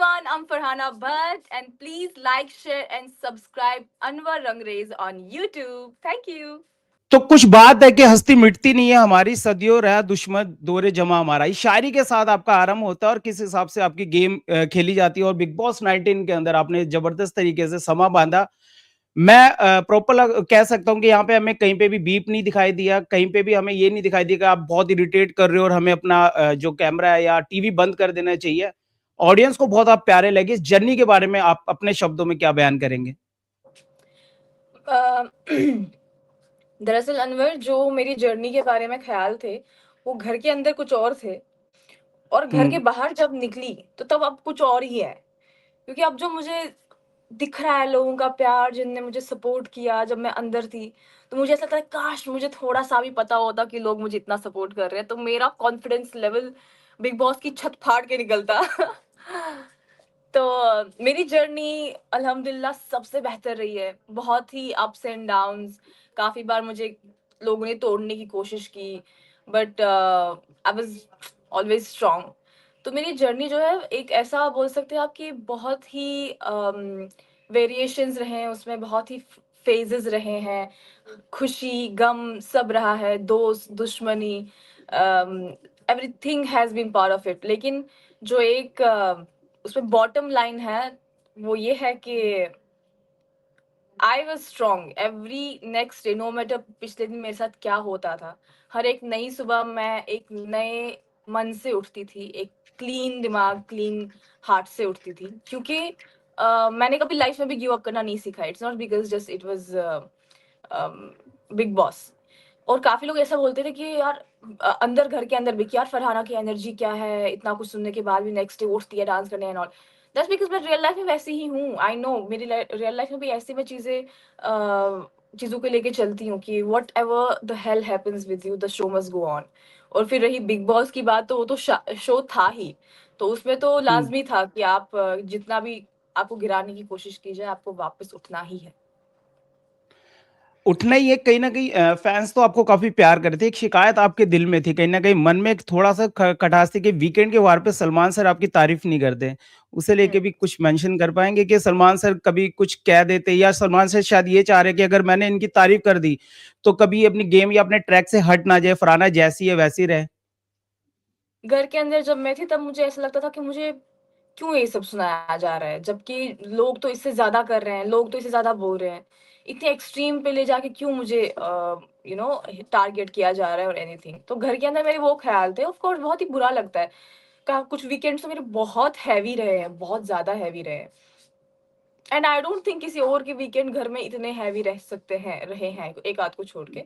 everyone, I'm Farhana Bhatt, and please like, share, and subscribe Anwar Rangreez on YouTube. Thank you. तो कुछ बात है कि हस्ती मिटती नहीं है हमारी, सदियों रहा दुश्मन दौरे जमा हमारा। इस शायरी के साथ आपका आरंभ होता है और किस हिसाब से आपकी गेम खेली जाती है। और बिग बॉस 19 के अंदर आपने जबरदस्त तरीके से समा बांधा। मैं प्रॉपर कह सकता हूं कि यहाँ पे हमें कहीं पे भी बीप नहीं दिखाई दिया, कहीं पे भी हमें ये नहीं दिखाई दिया कि आप बहुत इरिटेट कर रहे हो और हमें अपना जो कैमरा है या टीवी बंद कर देना चाहिए। ऑडियंस को बहुत आप प्यारे लगे। इस जर्नी के बारे में आप अपने शब्दों में क्या बयान करेंगे? अ, दरअसल अनवर, जो मेरी जर्नी के बारे में ख्याल थे, वो घर के अंदर कुछ और थे, और घर के हम्म। बाहर जब निकली तो तब अब कुछ और ही है। क्योंकि अब जो मुझे दिख रहा है, लोगों का प्यार, जिनने मुझे सपोर्ट किया जब मैं अंदर थी, तो मुझे ऐसा लगता है काश मुझे थोड़ा सा भी पता होता कि लोग मुझे इतना सपोर्ट कर रहे हैं, तो मेरा कॉन्फिडेंस लेवल बिग बॉस की छत फाड़ के निकलता। तो मेरी जर्नी अल्हम्दुलिल्लाह सबसे बेहतर रही है। बहुत ही अप्स एंड डाउन्स, काफ़ी बार मुझे लोगों ने तोड़ने की कोशिश की, but I was always strong. तो मेरी जर्नी जो है, एक ऐसा बोल सकते हैं आप कि बहुत ही वेरिएशंस रहे हैं उसमें, बहुत ही फेजेस रहे हैं, खुशी, गम सब रहा है, दोस्त, दुश्मनी, everything has been part of it. लेकिन जो एक उसमें बॉटम लाइन है, वो ये है कि I was strong every next day, no matter पिछले दिन मेरे साथ क्या होता था। हर एक नई सुबह मैं एक नए मन से उठती थी, एक क्लीन दिमाग, क्लीन हार्ट से उठती थी। क्योंकि मैंने कभी लाइफ में भी गिव अप करना नहीं सीखा। It's not because just it was big boss. और काफी लोग ऐसा बोलते थे कि यार अंदर, घर के अंदर भी, कि यार फरहाना की एनर्जी क्या है, इतना कुछ सुनने के बाद भी नेक्स्ट डे उठती है डांस करने एंड ऑल। दैट्स बिकॉज मैं रियल लाइफ में वैसी ही हूँ। आई नो, मेरी रियल लाइफ में भी ऐसी मैं चीज़ों को लेके चलती हूँ कि what ever the hell happens with you, the show must go on. और फिर रही बिग बॉस की बात, तो वो तो शो था ही, तो उसमें तो हम्म। लाजमी था कि आप जितना भी आपको गिराने की कोशिश की जाए, आपको वापस उठना ही है। उठना ही है। कहीं ना कहीं फैंस तो आपको काफी प्यार करते हैं। एक शिकायत आपके दिल में थी, कहीं ना कहीं मन में एक थोड़ा सा खटास थी कि वीकेंड के वार पे सलमान सर आपकी तारीफ नहीं करते। उसे लेके हम्म। भी कुछ मेंशन कर पाएंगे कि सलमान सर कभी कुछ कह देते, या सलमान सर शायद ये चाह रहे कि अगर मैंने इनकी तारीफ कर दी तो कभी अपनी गेम या अपने ट्रैक से हट ना जाए, फराना जैसी है वैसी रहे। घर के अंदर जब मैं थी, तब मुझे ऐसा लगता था कि मुझे क्यों ये सब सुनाया जा रहा है, जबकि लोग तो इससे ज़्यादा कर रहे हैं, लोग तो इससे ज़्यादा बोल रहे हैं। इतने एक्सट्रीम पे ले जाके क्यों मुझे टारगेट किया जा रहा है और एनीथिंग। तो घर के अंदर मेरे वो ख़्याल थे। ऑफ कोर्स बहुत ही बुरा लगता है। का कुछ वीकेंड्स तो मेरे बहुत हैवी रहे हैं, बहुत ज़्यादा हैवी रहे हैं। एंड आई डोंट थिंक किसी और के वीकेंड घर में इतने हैवी रह सकते हैं, रहे हैं, एक आध को छोड़ के।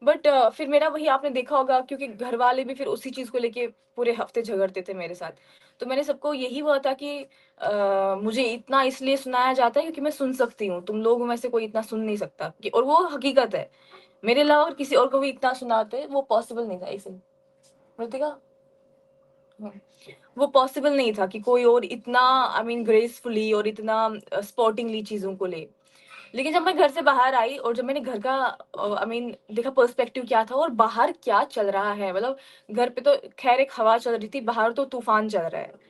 बट फिर मेरा वही आपने देखा होगा, क्योंकि घर वाले भी फिर उसी चीज़ को लेके पूरे हफ्ते झगड़ते थे मेरे साथ। तो मैंने सबको यही बोला था कि मुझे इतना इसलिए सुनाया जाता है क्योंकि मैं सुन सकती हूँ, तुम लोगों में से कोई इतना सुन नहीं सकता। और वो हकीकत है। मेरे अलावा और किसी और को भी इतना सुनाते वो पॉसिबल नहीं था इसे। मृतिका, हम्म, वो पॉसिबल नहीं था कि कोई और इतना, आई मीन, ग्रेसफुली और इतना स्पोर्टिंगली चीज़ों को ले। लेकिन जब मैं घर से बाहर आई और जब मैंने घर का आई मीन देखा पर्सपेक्टिव क्या था और बाहर क्या चल रहा है, मतलब घर पे तो खैर एक हवा चल रही थी, बाहर तो तूफान चल रहा है।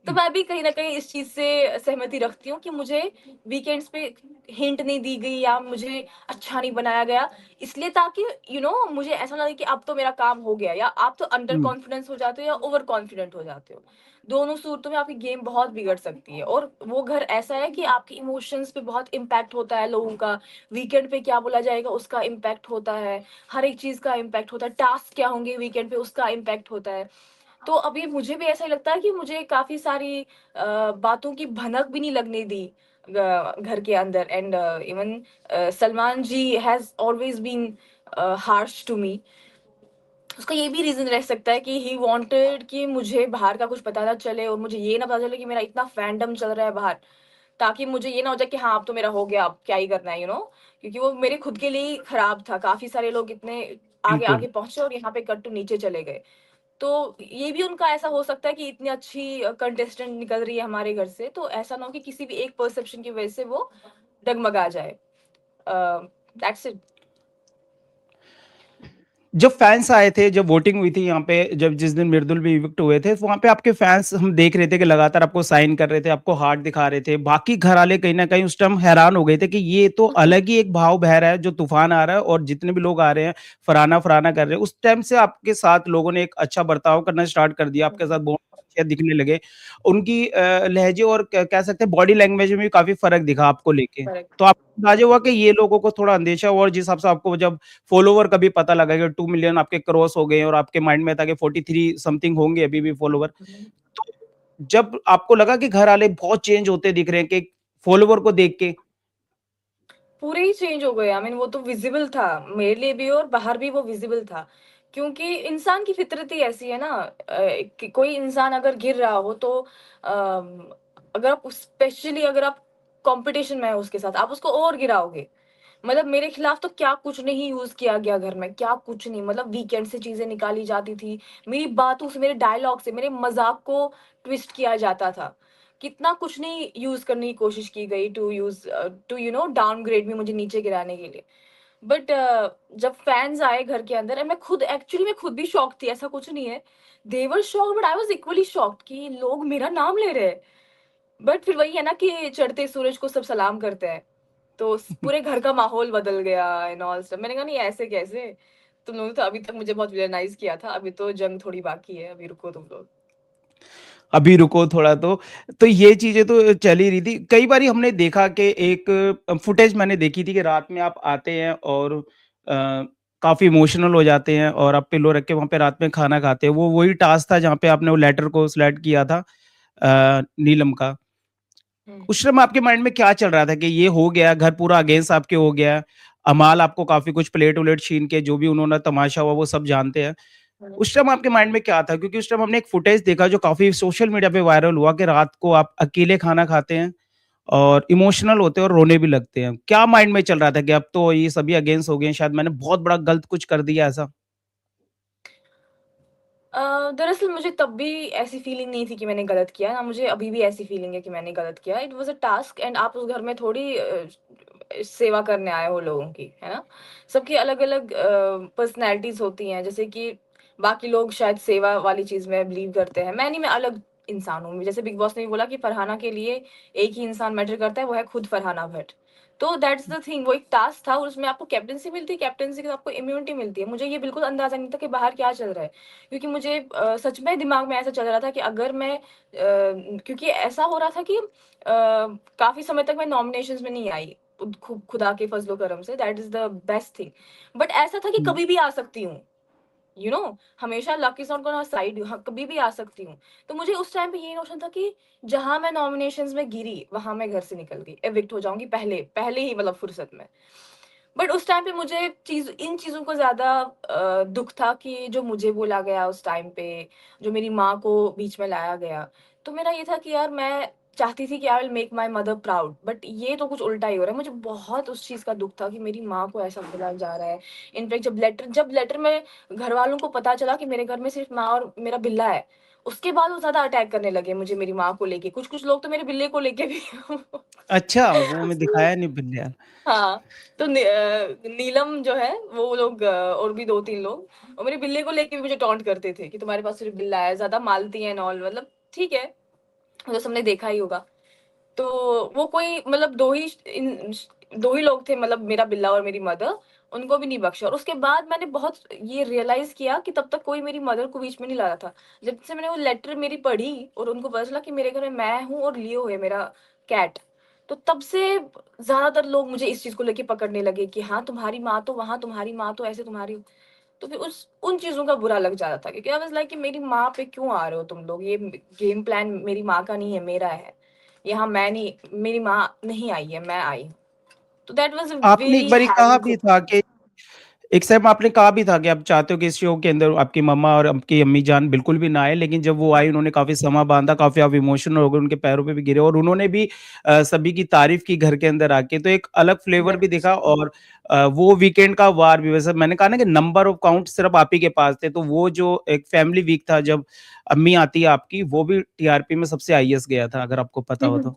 तो मैं भी कहीं न कहीं इस चीज़ से सहमति रखती हूँ कि मुझे वीकेंड्स पे हिंट नहीं दी गई या मुझे अच्छा नहीं बनाया गया, इसलिए ताकि मुझे ऐसा ना लगे कि अब तो मेरा काम हो गया, या आप तो अंडर हम्म। कॉन्फिडेंस हो जाते हो या ओवर कॉन्फिडेंट हो जाते हो। दोनों सूरतों में आपकी गेम बहुत बिगड़ सकती है। और वो घर ऐसा है कि आपके इमोशंस पे बहुत इम्पैक्ट होता है लोगों का, वीकेंड पे क्या बोला जाएगा उसका इम्पैक्ट होता है, हर एक चीज़ का इम्पैक्ट होता है, टास्क क्या होंगे वीकेंड पे उसका इम्पैक्ट होता है। तो अभी मुझे भी ऐसा ही लगता है कि मुझे काफ़ी सारी बातों की भनक भी नहीं लगने दी घर के अंदर। And even Salman ji has always been harsh to me. उसका ये भी रीज़न रह सकता है कि ही वांटेड कि मुझे बाहर का कुछ पता ना चले और मुझे ये ना पता चले कि मेरा इतना फैंडम चल रहा है बाहर। ताकि मुझे ये ना हो जाए कि हाँ, अब तो मेरा हो गया, अब क्या ही करना है, क्योंकि वो मेरे खुद के लिए ही खराब था। काफ़ी सारे लोग इतने बिल्कुल। आगे-आगे पहुँचे और यहाँ पे कट टू नीचे चले गए। तो ये भी उनका ऐसा हो सकता है कि इतनी अच्छी कंटेस्टेंट निकल रही है हमारे घर से, तो ऐसा ना हो कि किसी भी एक परसेप्शन की वजह से वो डगमगा जाए। That's it. जब फैन्स आए थे, जब वोटिंग हुई थी यहाँ पे, जब जिस दिन मृदुल भी इविक्ट हुए थे, तो वहाँ पे आपके फैन्स हम देख रहे थे कि लगातार आपको साइन कर रहे थे, आपको हार्ट दिखा रहे थे। बाकी घरवाले कहीं न कहीं उस टाइम हैरान हो गए थे कि ये तो अलग ही एक भाव बह रहा है, जो तूफ़ान आ रहा है और जितने भी लोग आ रहे हैं, फराना-फराना कर रहे हैं। उस टाइम से आपके साथ लोगों ने एक अच्छा बर्ताव करना स्टार्ट कर दिया, आपके साथ बहुत अच्छे दिखने लगे। उनकी लहज़े और क कह सकते हैं बॉडी लैंग्वेज में भी काफ़ी फ़र्क दिखा आपको लेके। करेक्ट। तो आपको अंदाज़ा हुआ कि ये लोगों को थोड़ा अंदेशा हुआ और जिस हिसाब से आपको जब फॉलोवर का भी पता लगा कि 2 मिलियन आपके क्रॉस हो गए और आपके माइंड में था कि 43 समथिंग होंगे अभी भी फॉलोवर। तो जब आपको लगा कि घर वाले बहुत चेंज होते दिख रहे हैं कि फॉलोवर को देख के। पूरे ही चेंज हो गए। आई मीन वो तो विज़िबल था, मेरे लिए भी और बाहर भी वो विज़िबल था। क्योंकि इंसान की फितरत ही ऐसी है ना, कि कोई इंसान अगर गिर रहा हो तो अगर आप स्पेशली अगर आप कॉम्पिटिशन में है उसके साथ, आप उसको और गिराओगे। मतलब मेरे खिलाफ तो क्या कुछ नहीं यूज़ किया गया घर में, क्या कुछ नहीं, मतलब वीकेंड से चीज़ें निकाली जाती थी। मेरी बातों से, मेरे डायलॉग से, मेरे मज़ाक को ट्विस्ट किया जाता था। कितना कुछ नहीं यूज़ करने की कोशिश की गई टू डाउनग्रेड मी, मुझे नीचे गिराने के लिए। बट जब फैन्स आए घर के अंदर, मैं खुद भी शॉक्ड थी, ऐसा कुछ नहीं है। They were shocked but I was equally shocked कि लोग मेरा नाम ले रहे हैं। बट फिर वही है ना कि चढ़ते सूरज को सब सलाम करते हैं। तो पूरे घर का माहौल बदल गया एंड ऑल स्टफ। मैंने कहा नहीं ऐसे कैसे? तुम लोगों ने तो अभी तक मुझे बहुत विलेनाइज़ किया था, अभी तो जंग थोड़ी बाकी है, अभी रुको तुम लोग। अभी रुको थोड़ा तो ये चीज़ें तो चल ही रही थी। कई बारी हमने देखा कि एक फुटेज मैंने देखी थी कि रात में आप आते हैं और काफ़ी इमोशनल हो जाते हैं और आप पिलो रख के वहाँ पे रात में खाना खाते हैं। वो वही टास्क था जहाँ पे आपने वो लेटर को सेलेक्ट किया था नीलम का। हुँ। उस समय आपके माइंड में क्या चल रहा था कि ये हो गया, घर पूरा अगेंस्ट आपके हो गया। अमाल आपको काफ़ी कुछ प्लेट-वलेट छीन के जो भी उन्होंने तमाशा हुआ वो सब जानते हैं। हुँ। उस टाइम आपके माइंड में क्या था? क्योंकि उस टाइम हमने एक फुटेज देखा जो काफ़ी सोशल मीडिया पे वायरल हुआ कि रात को आप अकेले खाना खाते हैं और इमोशनल होते हैं और रोने भी लगते हैं। क्या माइंड में चल रहा था कि अब तो ये सभी अगेंस्ट हो गए हैं, शायद मैंने बहुत बड़ा गलत कुछ कर दिया ऐसा? दरअसल मुझे तब भी ऐसी फीलिंग नहीं थी कि मैंने गलत किया, ना मुझे अभी भी ऐसी फीलिंग है कि मैंने गलत किया। It was a task and आप उस घर में थोड़ी सेवा करने आए हो लोगों की, है ना? सबकी अलग-अलग पर्सनैलिटीज़ होती हैं, जैसे कि बाकी लोग शायद सेवा वाली चीज़ में बिलीव करते हैं, मैं नहीं, मैं अलग इंसान हूँ। जैसे बिग बॉस ने भी बोला कि फरहाना के लिए एक ही इंसान मैटर करता है, वो है खुद फरहाना भट्ट। तो दैट्स द थिंग, वो एक टास्क था और उसमें आपको कैप्टेंसी मिलती है, कैप्टेंसी के साथ आपको इम्यूनिटी मिलती है। मुझे ये बिल्कुल अंदाज़ा नहीं था कि बाहर क्या चल रहा है। क्योंकि मुझे सच में दिमाग में ऐसा चल रहा था कि अगर मैं क्योंकि ऐसा हो रहा था कि काफ़ी समय तक मैं नॉमिनेशंस में नहीं आई, खुदा के फज़्ल-ओ करम से, that is the best thing. But ऐसा था कि हुँ। कभी भी आ सकती हूँ, हमेशा luck is not on our side, हाँ, कभी भी आ सकती हूँ। तो मुझे उस टाइम पे यही नोशन था कि जहाँ मैं नॉमिनेशंस में गिरी, वहाँ मैं घर से निकल गई, एविक्ट हो जाऊँगी पहले पहले ही, मतलब फुर्सत में। बट उस टाइम पे मुझे इन चीज़ों को ज़्यादा दुःख था कि जो मुझे बोला गया उस टाइम पे, जो मेरी माँ को बीच में लाया गया। तो मेरा ये था कि यार मैं चाहती थी कि I will make my mother proud, but ये तो कुछ उल्टा ही हो रहा है। मुझे बहुत उस चीज़ का दुःख था कि मेरी माँ को ऐसा बोला जा रहा है। इनफैक्ट जब लेटर में घरवालों को पता चला कि मेरे घर में सिर्फ़ माँ और मेरा बिल्ला है, उसके बाद वो ज़्यादा अटैक करने लगे मुझे मेरी माँ को लेके। कुछ-कुछ लोग तो मेरे बिल्ले को लेके भी अच्छा, वो हमें दिखाया नहीं बिल्लियाँ। हाँ, तो नीलम जो है वो लोग और भी 2-3 लोग और मेरे बिल्ले को लेके भी मुझे टॉन्ट करते थे कि तुम्हारे पास सिर्फ़ बिल्ला है, ज़्यादा मालती है एंड ऑल, मतलब ठीक है, वो तो सबने देखा ही होगा। तो वो कोई मतलब 2 ही लोग थे, मतलब मेरा बिल्ला और मेरी मदर, उनको भी नहीं बख्शा और उसके बाद मैंने बहुत ये रियलाइज़ किया कि तब तक कोई मेरी मदर को बीच में नहीं लाया था। जब से मैंने वो लेटर मेरी पढ़ी और उनको पता चला कि मेरे घर में मैं हूँ और लियो है मेरा कैट, तो तब से ज़्यादातर लोग मुझे इस चीज़ को लेके पकड़ने लगे कि हाँ, तुम्हारी माँ तो वहाँ, तुम्हारी माँ तो ऐसे, तुम्हारी, तो फिर उस उन चीज़ों का बुरा लग जाता था क्योंकि आई वाज़ लाइक कि मेरी माँ पे क्यों आ रहे हो तुम लोग? ये गेम प्लान मेरी माँ का नहीं है, मेरा है। यहाँ मैं नहीं, मेरी माँ नहीं आई है, मैं आई हूँ। तो दैट वाज़ अ आपने एक वेरी बारी कहा हैवी भी थिंग। था कि एक समय आपने कहा भी था कि आप चाहते हो कि इस शो के अंदर आपकी मम्मा और आपकी अम्मी जान बिल्कुल भी ना आए, लेकिन जब वो आई हाँ, उन्होंने काफ़ी समा बाँधा, काफ़ी आप इमोशनल हो गए, उनके पैरों पे भी गिरे और उन्होंने भी सभी की तारीफ़ की घर के अंदर आके, तो एक अलग फ्लेवर भी राइट। दिखा और वो वीकेंड का वार भी वैसे मैंने कहा ना कि नंबर ऑफ काउंट सिर्फ़ आप ही के पास थे, तो वो जो एक फैमिली वीक था जब अम्मी आती है आपकी, वो भी टीआरपी में सबसे हाईएस्ट गया था, अगर आपको पता हो तो?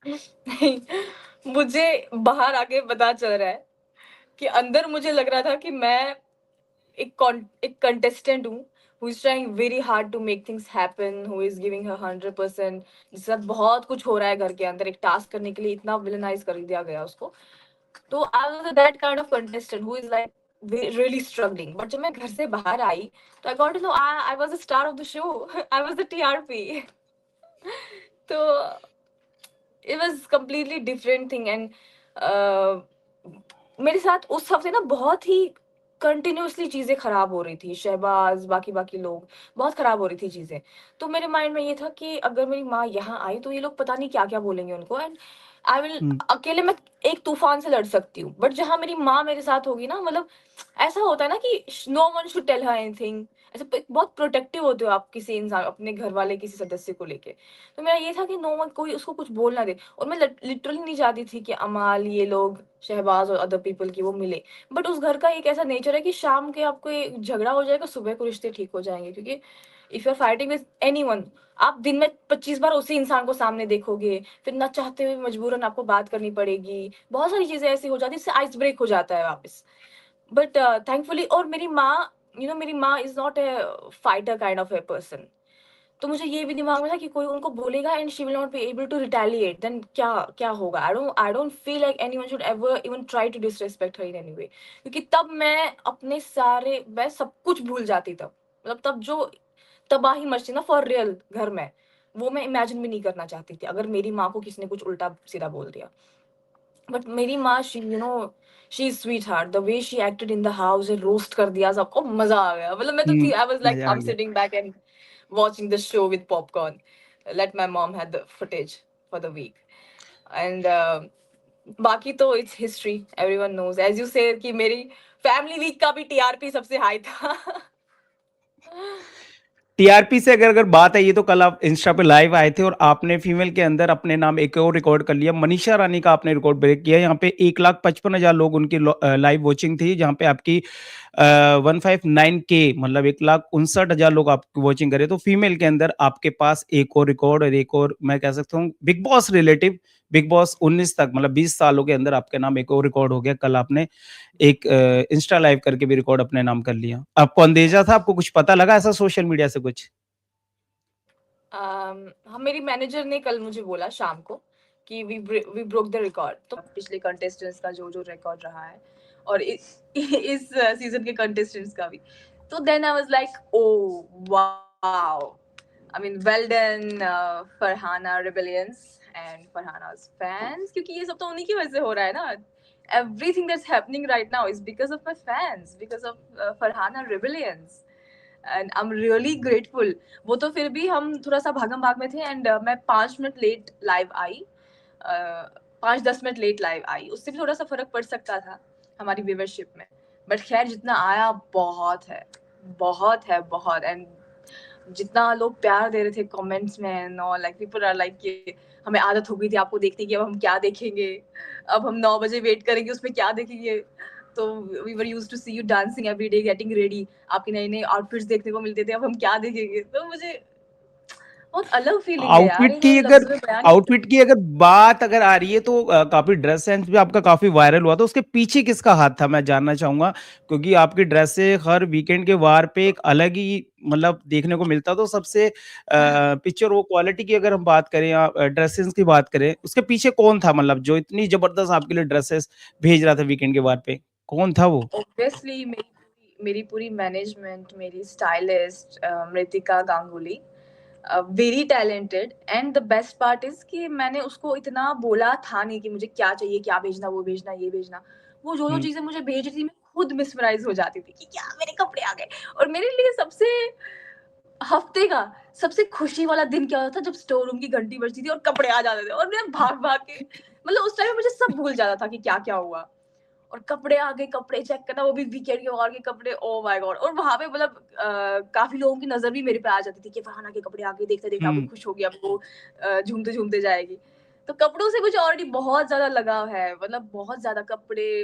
नहीं, मुझे बाहर आके पता चल रहा है कि अंदर मुझे लग रहा था कि मैं एक कंटेस्टेंट हूँ who is trying very hard to make things happen, who is giving her 100%, जिसके साथ बहुत कुछ हो रहा है घर के अंदर, एक टास्क करने के लिए इतना विलेनाइज कर दिया गया उसको। तो I was that kind of contestant who is like really struggling, but जब मैं घर से बाहर आई तो I got to know I was the star of the show. I was the TRP. तो it was completely different thing and uh, मेरे साथ उस हफ्ते ना बहुत ही कंटिन्यूअसली चीजें खराब हो रही थी, शहबाज बाकी बाकी लोग, बहुत खराब हो रही थी चीजें। तो मेरे माइंड में ये था कि अगर मेरी माँ यहाँ आई तो ये लोग पता नहीं क्या क्या बोलेंगे उनको, एंड आई विल, हुँ, अकेले मैं एक तूफान से लड़ सकती हूँ, बट जहाँ मेरी माँ मेरे साथ होगी ना, मतलब ऐसा होता है ना कि no one should tell her anything, ऐसे बहुत प्रोटेक्टिव होते हो आप किसी इंसान, अपने घर वाले किसी सदस्य को लेके। तो मेरा ये था कि नो वन, कोई उसको कुछ बोल ना दे, और मैं लिटरली नहीं चाहती थी कि अमाल, ये लोग, शहबाज और अदर पीपल की वो मिले। बट उस घर का एक ऐसा नेचर है कि शाम के आपको एक झगड़ा हो जाएगा, सुबह को रिश्ते ठीक हो जाएंगे, क्योंकि if you are fighting with anyone, आप दिन में 25 बार उसी इंसान को सामने देखोगे, फिर ना चाहते हुए मजबूरन आपको बात करनी पड़ेगी, बहुत सारी चीजें ऐसी हो जाती है, इससे आइस ब्रेक हो जाता है वापस। बट थैंकफुली, और मेरी माँ, मेरी माँ is not A fighter kind of a person. तो मुझे ये भी दिमाग में था कि कोई उनको बोलेगा and she will not be able to retaliate, then क्या क्या होगा। I don't feel like anyone should ever even try to disrespect her in any way, क्योंकि तब मैं सब कुछ भूल जाती, तब मतलब तब जो तबाही मचती ना फॉर रियल घर में, वो मैं इमेजिन भी नहीं करना चाहती थी अगर मेरी माँ को किसी ने कुछ उल्टा सीधा बोल दिया। बट मेरी माँ, she is sweet heart, the way she acted in the house, roast कर दिया सबको, मजा आ गया। मतलब मैं तो थी, हुँ, आई वाज लाइक मज़ा आई आ एम गया। Sitting back and watching the show with popcorn. Let my mom had the footage for the week. And बाकी तो it's history. Everyone knows. As you say कि मेरी family week का भी TRP सबसे high था। टीआरपी से अगर अगर बात है, ये तो कल आप इंस्टा पे लाइव आए थे और आपने फीमेल के अंदर अपने नाम एक और रिकॉर्ड कर लिया। मनीषा रानी का आपने रिकॉर्ड ब्रेक किया। यहाँ पे 1,55,000 लोग उनकी लाइव वॉचिंग थी, जहाँ पे आपकी 159 के मतलब 1,59,000 लोग आपकी वॉचिंग करे। तो फीमेल के अंदर आपके पास एक और रिकॉर्ड, और एक और मैं कह सकता हूँ big boss relative, big boss 19 तक मतलब 20 सालों के अंदर आपके नाम एक और रिकॉर्ड हो गया। कल आपने एक इंस्टा लाइव करके भी रिकॉर्ड अपने नाम कर लिया। आपको अंदेजा था? आपको कुछ पता लगा ऐसा सोशल मीडिया से कुछ? हम, मेरी मैनेजर ने कल मुझे बोला शाम को कि वी ब्रोक द रिकॉर्ड, तो पिछले कंटेस्टेंट्स का जो जो रिकॉर्ड रहा है और इस सीजन के कंटेस्टेंट्स का भी। तो then I was like oh wow, I mean, well done, Farhana Rebellions and Farhana's fans, क्योंकि ये सब तो उन्हीं की वजह से हो रहा है ना। Everything that's happening right now is because of my fans, because of Farhana Rebellions, and I'm really grateful. वो तो फिर भी हम थोड़ा सा भागम भाग में थे, एंड मैं 5 मिनट लेट लाइव आई, 5-10 मिनट लेट लाइव आई, उससे भी थोड़ा सा फर्क पड़ सकता था हमारी व्यूवरशिप में। बट खैर, जितना आया बहुत है, बहुत है, बहुत। एंड जितना लोग प्यार दे रहे थे कमेंट्स में, no like people are like कि हमें आदत हो गई थी आपको देखने की, अब हम क्या देखेंगे, अब हम 9 बजे वेट करेंगे, उसमें क्या देखेंगे। तो we were used to see you dancing every day, getting ready, आपके नए नए आउटफिट्स देखने को मिलते थे, अब हम क्या देखेंगे। तो मुझे बहुत अलग फीलिंग है यार, आउटफिट ये की मैं अगर लफ्जों में बयान नहीं कर आउटफिट की अगर बात अगर आ रही है तो काफी ड्रेस सेंस भी आपका काफी वायरल हुआ था। उसके पीछे किसका हाथ था, मैं जानना चाहूंगा, क्योंकि आपकी ड्रेस से हर वीकेंड के वार पे एक अलग ही मतलब देखने को मिलता। तो सबसे पिक्चर वो क्वालिटी की अगर हम बात करें या ड्रेसेस की बात करें, उसके पीछे कौन था, मतलब जो इतनी जबरदस्त आपके लिए ड्रेसेस भेज रहा था वीकेंड के वार पे, कौन था वो? ऑब्वियसली मेरी पूरी मैनेजमेंट, मेरी स्टाइलिस्ट मृतिका Ganguly, very talented. And the best part is कि मैंने उसको इतना बोला था नहीं कि मुझे क्या चाहिए, क्या भेजना, वो भेजना, ये भेजना। वो जो जो हम्म, चीजें मुझे भेज रही थी, मैं खुद मिसमराइज हो जाती थी कि क्या मेरे कपड़े आ गए। और मेरे लिए सबसे हफ्ते का सबसे खुशी वाला दिन क्या होता था, जब स्टोर रूम की घंटी बजती थी और कपड़े आ जाते थे, और मैं भाग भाग के, मतलब उस टाइम मुझे सब भूल जाता था कि क्या क्या हुआ। और कपड़े आ गए, कपड़े चेक करना, वो भी वीकेंड के और के कपड़े, ओ माय गॉड। और वहां पे मतलब काफी लोगों की नजर भी मेरे पे आ जाती थी कि फरहाना के कपड़े आ गए, देखते देखते वो हम्म, खुश हो गया, वो झूमते झूमते जाएगी। तो कपड़ों से मुझे ऑलरेडी बहुत ज्यादा लगाव है, मतलब बहुत ज्यादा कपड़े,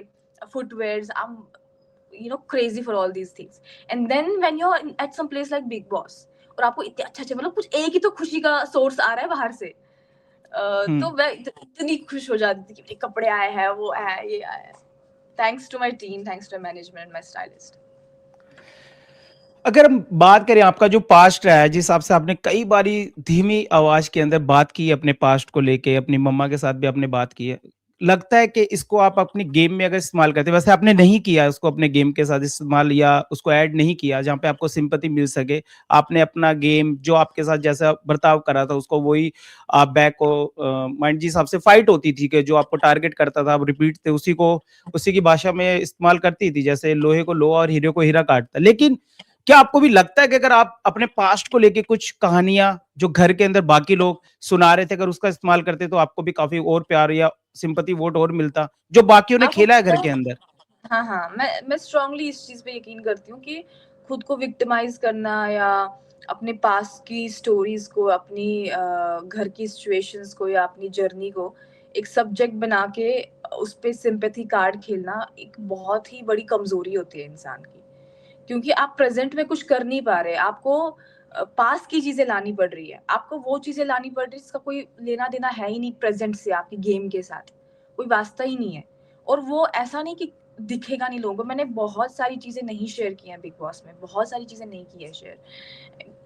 footwears, I am crazy for all these things. And then when you're at some place like Big Boss, और आपको इतने अच्छे अच्छे, मतलब कुछ एक ही तो खुशी का सोर्स आ रहा है बाहर से, हम्म। तो मैं इतनी खुश हो जाती थी कि मेरे कपड़े आए हैं, वो है, ये आया है। Thanks to my team, thanks to my management, my stylist. अगर हम बात करें आपका जो पास्ट रहा है, जिस हिसाब से आपने कई बारी धीमी आवाज के अंदर बात की अपने पास्ट को लेके, अपनी मम्मा के साथ भी आपने बात की है। लगता है कि इसको आप अपनी गेम में अगर इस्तेमाल करते, वैसे आपने नहीं किया उसको अपने गेम के साथ इस्तेमाल या उसको ऐड नहीं किया जहाँ पे आपको सिंपैथी मिल सके। आपने अपना गेम जो आपके साथ जैसा बर्ताव करा था उसको वही आप बैक को माइंड जिस हिसाब से फाइट होती थी कि जो आपको टारगेट करता था, आप रिपीट थे उसी को, उसी की भाषा में इस्तेमाल करती थी, जैसे लोहे को लोहा और हीरे को हीरा काटता। लेकिन क्या आपको भी लगता है कि अगर आप अपने पास्ट को लेके कुछ कहानियां जो घर के अंदर बाकी लोग सुना रहे थे, अगर उसका इस्तेमाल करते तो आपको भी काफी और प्यार या सिंपैथी वोट और मिलता जो बाकियों ने आपको खेला है घर पता के है, अंदर? हाँ, हाँ, मैं स्ट्रांगली इस चीज़ पे यकीन करती हूँ कि खुद को विक्टिमाइज़ करना या अपने पास्ट की स्टोरीज़ को, अपनी घर की सिचुएशंस को या अपनी जर्नी को एक सब्जेक्ट बना के उस पे सिम्पैथी कार्ड खेलना एक बहुत ही बड़ी कमज़ोरी होती है इंसान की। क्योंकि आप प्रेज़ेंट में कुछ कर नहीं पा रहे, आपको पास्ट की चीज़ें लानी पड़ रही है। आपको वो चीज़ें लानी पड़ रही है जिसका कोई लेना-देना है ही नहीं प्रेज़ेंट से आपकी गेम के साथ, कोई वास्ता ही नहीं है। और वो ऐसा नहीं कि दिखेगा नहीं लोगों को, मैंने बहुत सारी चीज़ें नहीं शेयर की हैं बिग बॉस में, बहुत सारी चीज़ें नहीं की है शेयर।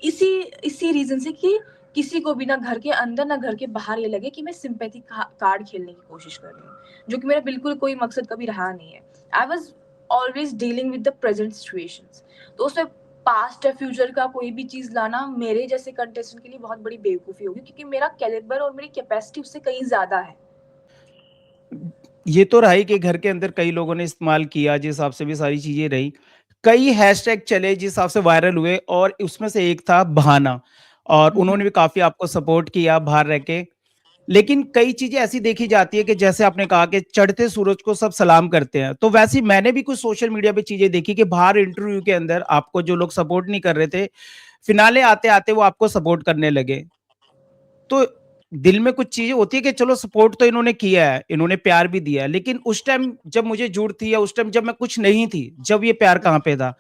इसी इसी रीज़न से कि किसी को भी ना घर के अंदर ना घर के बाहर ये लगे कि मैं सिम्पैथी का कार्ड खेलने की कोशिश कर रही हूँ, जो कि मेरा बिल्कुल कोई मकसद कभी रहा नहीं है। I was always dealing with the present situations. तो उसमें पास्ट या फ्यूचर का कोई भी चीज़ लाना मेरे जैसे कंटेस्टेंट के लिए बहुत बड़ी बेवकूफ़ी होगी, क्योंकि मेरा कैलिबर और मेरी कैपेसिटी उससे कहीं ज़्यादा है। ये तो रहा ही कि घर के अंदर कई लोगों ने इस्तेमाल किया, जिस हिसाब से भी सारी चीजें रही। कई हैशटैग चले जिस हिसाब से वायरल हुए और उसमें से एक था बहाना, और हुँ, उन्होंने हुँ। भी काफी आपको सपोर्ट किया बाहर रह के। लेकिन कई चीजें ऐसी देखी जाती है कि जैसे आपने कहा कि चढ़ते सूरज को सब सलाम करते हैं, तो वैसे ही मैंने भी कुछ सोशल मीडिया पे चीजें देखी कि बाहर इंटरव्यू के अंदर आपको जो लोग सपोर्ट नहीं कर रहे थे, फिनाले आते आते वो आपको सपोर्ट करने लगे। तो दिल में कुछ चीजें होती है कि चलो सपोर्ट तो इन्होंने किया है, इन्होंने प्यार भी दिया है, लेकिन उस टाइम जब मुझे जरूरत थी या उस टाइम जब मैं कुछ नहीं थी, जब ये प्यार कहाँ पे था?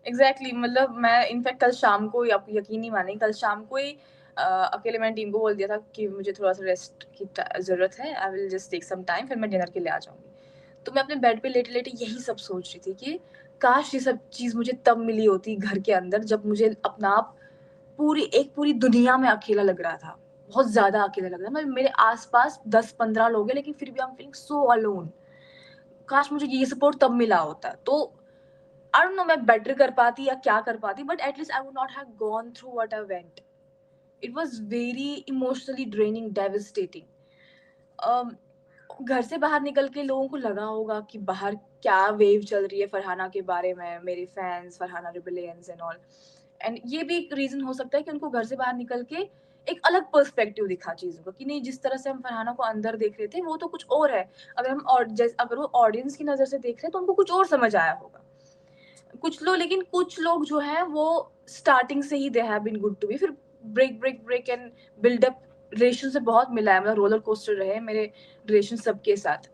एग्ज़ैक्टली, मतलब मैं इनफैक्ट कल शाम को ही, आप यकीन नहीं मानेंगे, कल शाम को ही अकेले मैंने टीम को बोल दिया था कि मुझे थोड़ा-सा रेस्ट की ज़रूरत है, I will just take some time, फिर मैं डिनर के लिए आ जाऊँगी। तो मैं अपने बेड पे लेटे-लेटे यही सब सोच रही थी कि काश ये सब चीज़ मुझे तब मिली होती घर के अंदर, जब मुझे अपना आप पूरी दुनिया में अकेला लग रहा था। बहुत ज़्यादा अकेला लग रहा था। मतलब मेरे आस-पास 10-15 लोग हैं, लेकिन फिर भी I am feeling so alone. काश मुझे ये सपोर्ट तब मिला होता। तो आई डोंट नो मैं बेटर कर पाती या क्या कर पाती, but at least I would not have gone through what I went. It was very emotionally draining, devastating. Um, घर से बाहर निकल के लोगों को लगा होगा कि बाहर क्या वेव चल रही है फरहाना के बारे में, मेरे fans, Farhana rebellions and all. And ये भी एक रीज़न हो सकता है कि उनको घर से बाहर निकल के एक अलग पर्सपेक्टिव दिखा चीज़ों का, कि नहीं, जिस तरह से हम फरहाना को अंदर देख रहे थे, वो तो कुछ और है। अगर हम और अगर वो ऑडियंस की नज़र से देख रहे हैं, तो उनको कुछ और समझ आया होगा। कुछ लोग, लेकिन कुछ लोग जो हैं वो स्टार्टिंग से ही they have been good to me, फिर break and build up relation से बहुत मिला है, मतलब रोलर कोस्टर रहे मेरे रिलेशन सबके साथ।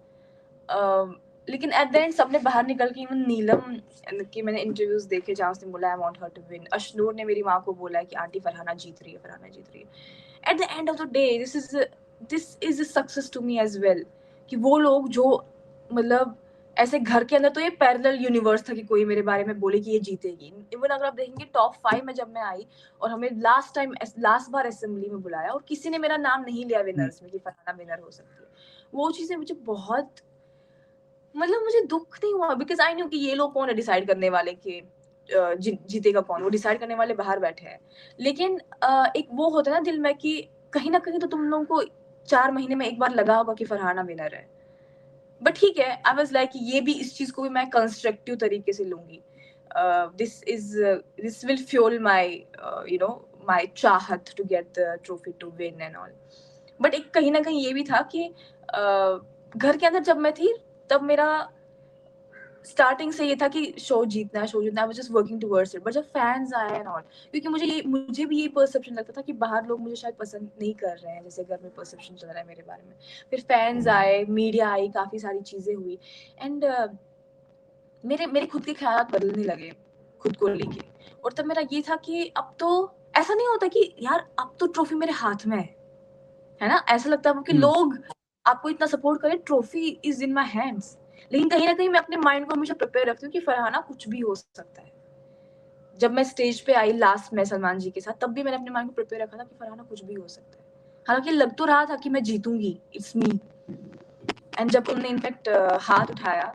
लेकिन एट द एंड सबने बाहर निकल के, इवन नीलम के मैंने इंटरव्यूज देखे जहाँ उसने बोला I want her to win. Ashnoor ने मेरी माँ को बोला है कि आंटी फरहाना जीत रही है, फरहाना जीत रही है। At the end of the day this is success to me as well, कि वो लोग जो, मतलब ऐसे घर के अंदर तो ये पैरेलल यूनिवर्स था कि कोई मेरे बारे में बोले कि ये जीतेगी। इवन अगर आप देखेंगे टॉप 5 में जब मैं आई और हमें लास्ट बार असेंबली में बुलाया और किसी ने मेरा नाम नहीं लिया हम्म। विनर्स में कि फरहाना विनर हो सकती है, वो चीज़ें मुझे बहुत, मतलब मुझे दुःख नहीं हुआ, बिकॉज़ आई न्यू कि ये लोग कौन है डिसाइड करने वाले कि जीतेगा कौन, वो डिसाइड करने वाले बाहर बैठे हैं। लेकिन एक वो होता है ना दिल में कि कहीं न कहीं तो तुम लोगों को 4 महीने में एक बार लगा होगा कि फरहाना विनर है। बट ठीक है, आई वाज़ लाइक ये भी, इस चीज़ को भी मैं कंस्ट्रक्टिव तरीके से लूँगी। This will fuel my you know my चाहत to get the trophy to win and all. But एक कहीं न कहीं ये भी था कि घर के अंदर जब मैं थी, तब मेरा स्टार्टिंग से ये था कि शो जीतना, I was just working towards it. But जब फैन्स आए एंड ऑल, क्योंकि मुझे भी ये परसेप्शन लगता था कि बाहर लोग मुझे शायद पसंद नहीं कर रहे हैं, जैसे घर में परसेप्शन चल रहा है मेरे बारे में। फिर फैन्स आए, मीडिया आई, काफ़ी सारी चीज़ें हुई एंड मेरे मेरे खुद के ख़्यालात बदलने लगे खुद को लेके। और तब मेरा ये था कि अब तो ऐसा नहीं होता कि यार अब तो ट्रॉफी मेरे हाथ में है ना? ऐसा लगता है कि हम्म। लोग आपको इतना सपोर्ट करें, trophy is in my hands. लेकिन कहीं न कहीं मैं अपने माइंड को हमेशा प्रिपेयर रखती हूँ कि फरहाना कुछ भी हो सकता है। जब मैं स्टेज पे आई लास्ट में सलमान जी के साथ, तब भी मैंने अपने माइंड को प्रिपेयर रखा था कि फरहाना कुछ भी हो सकता है। हालाँकि लग तो रहा था कि मैं जीतूँगी, इट्स मी। एंड जब उन्होंने इनफैक्ट हाथ उठाया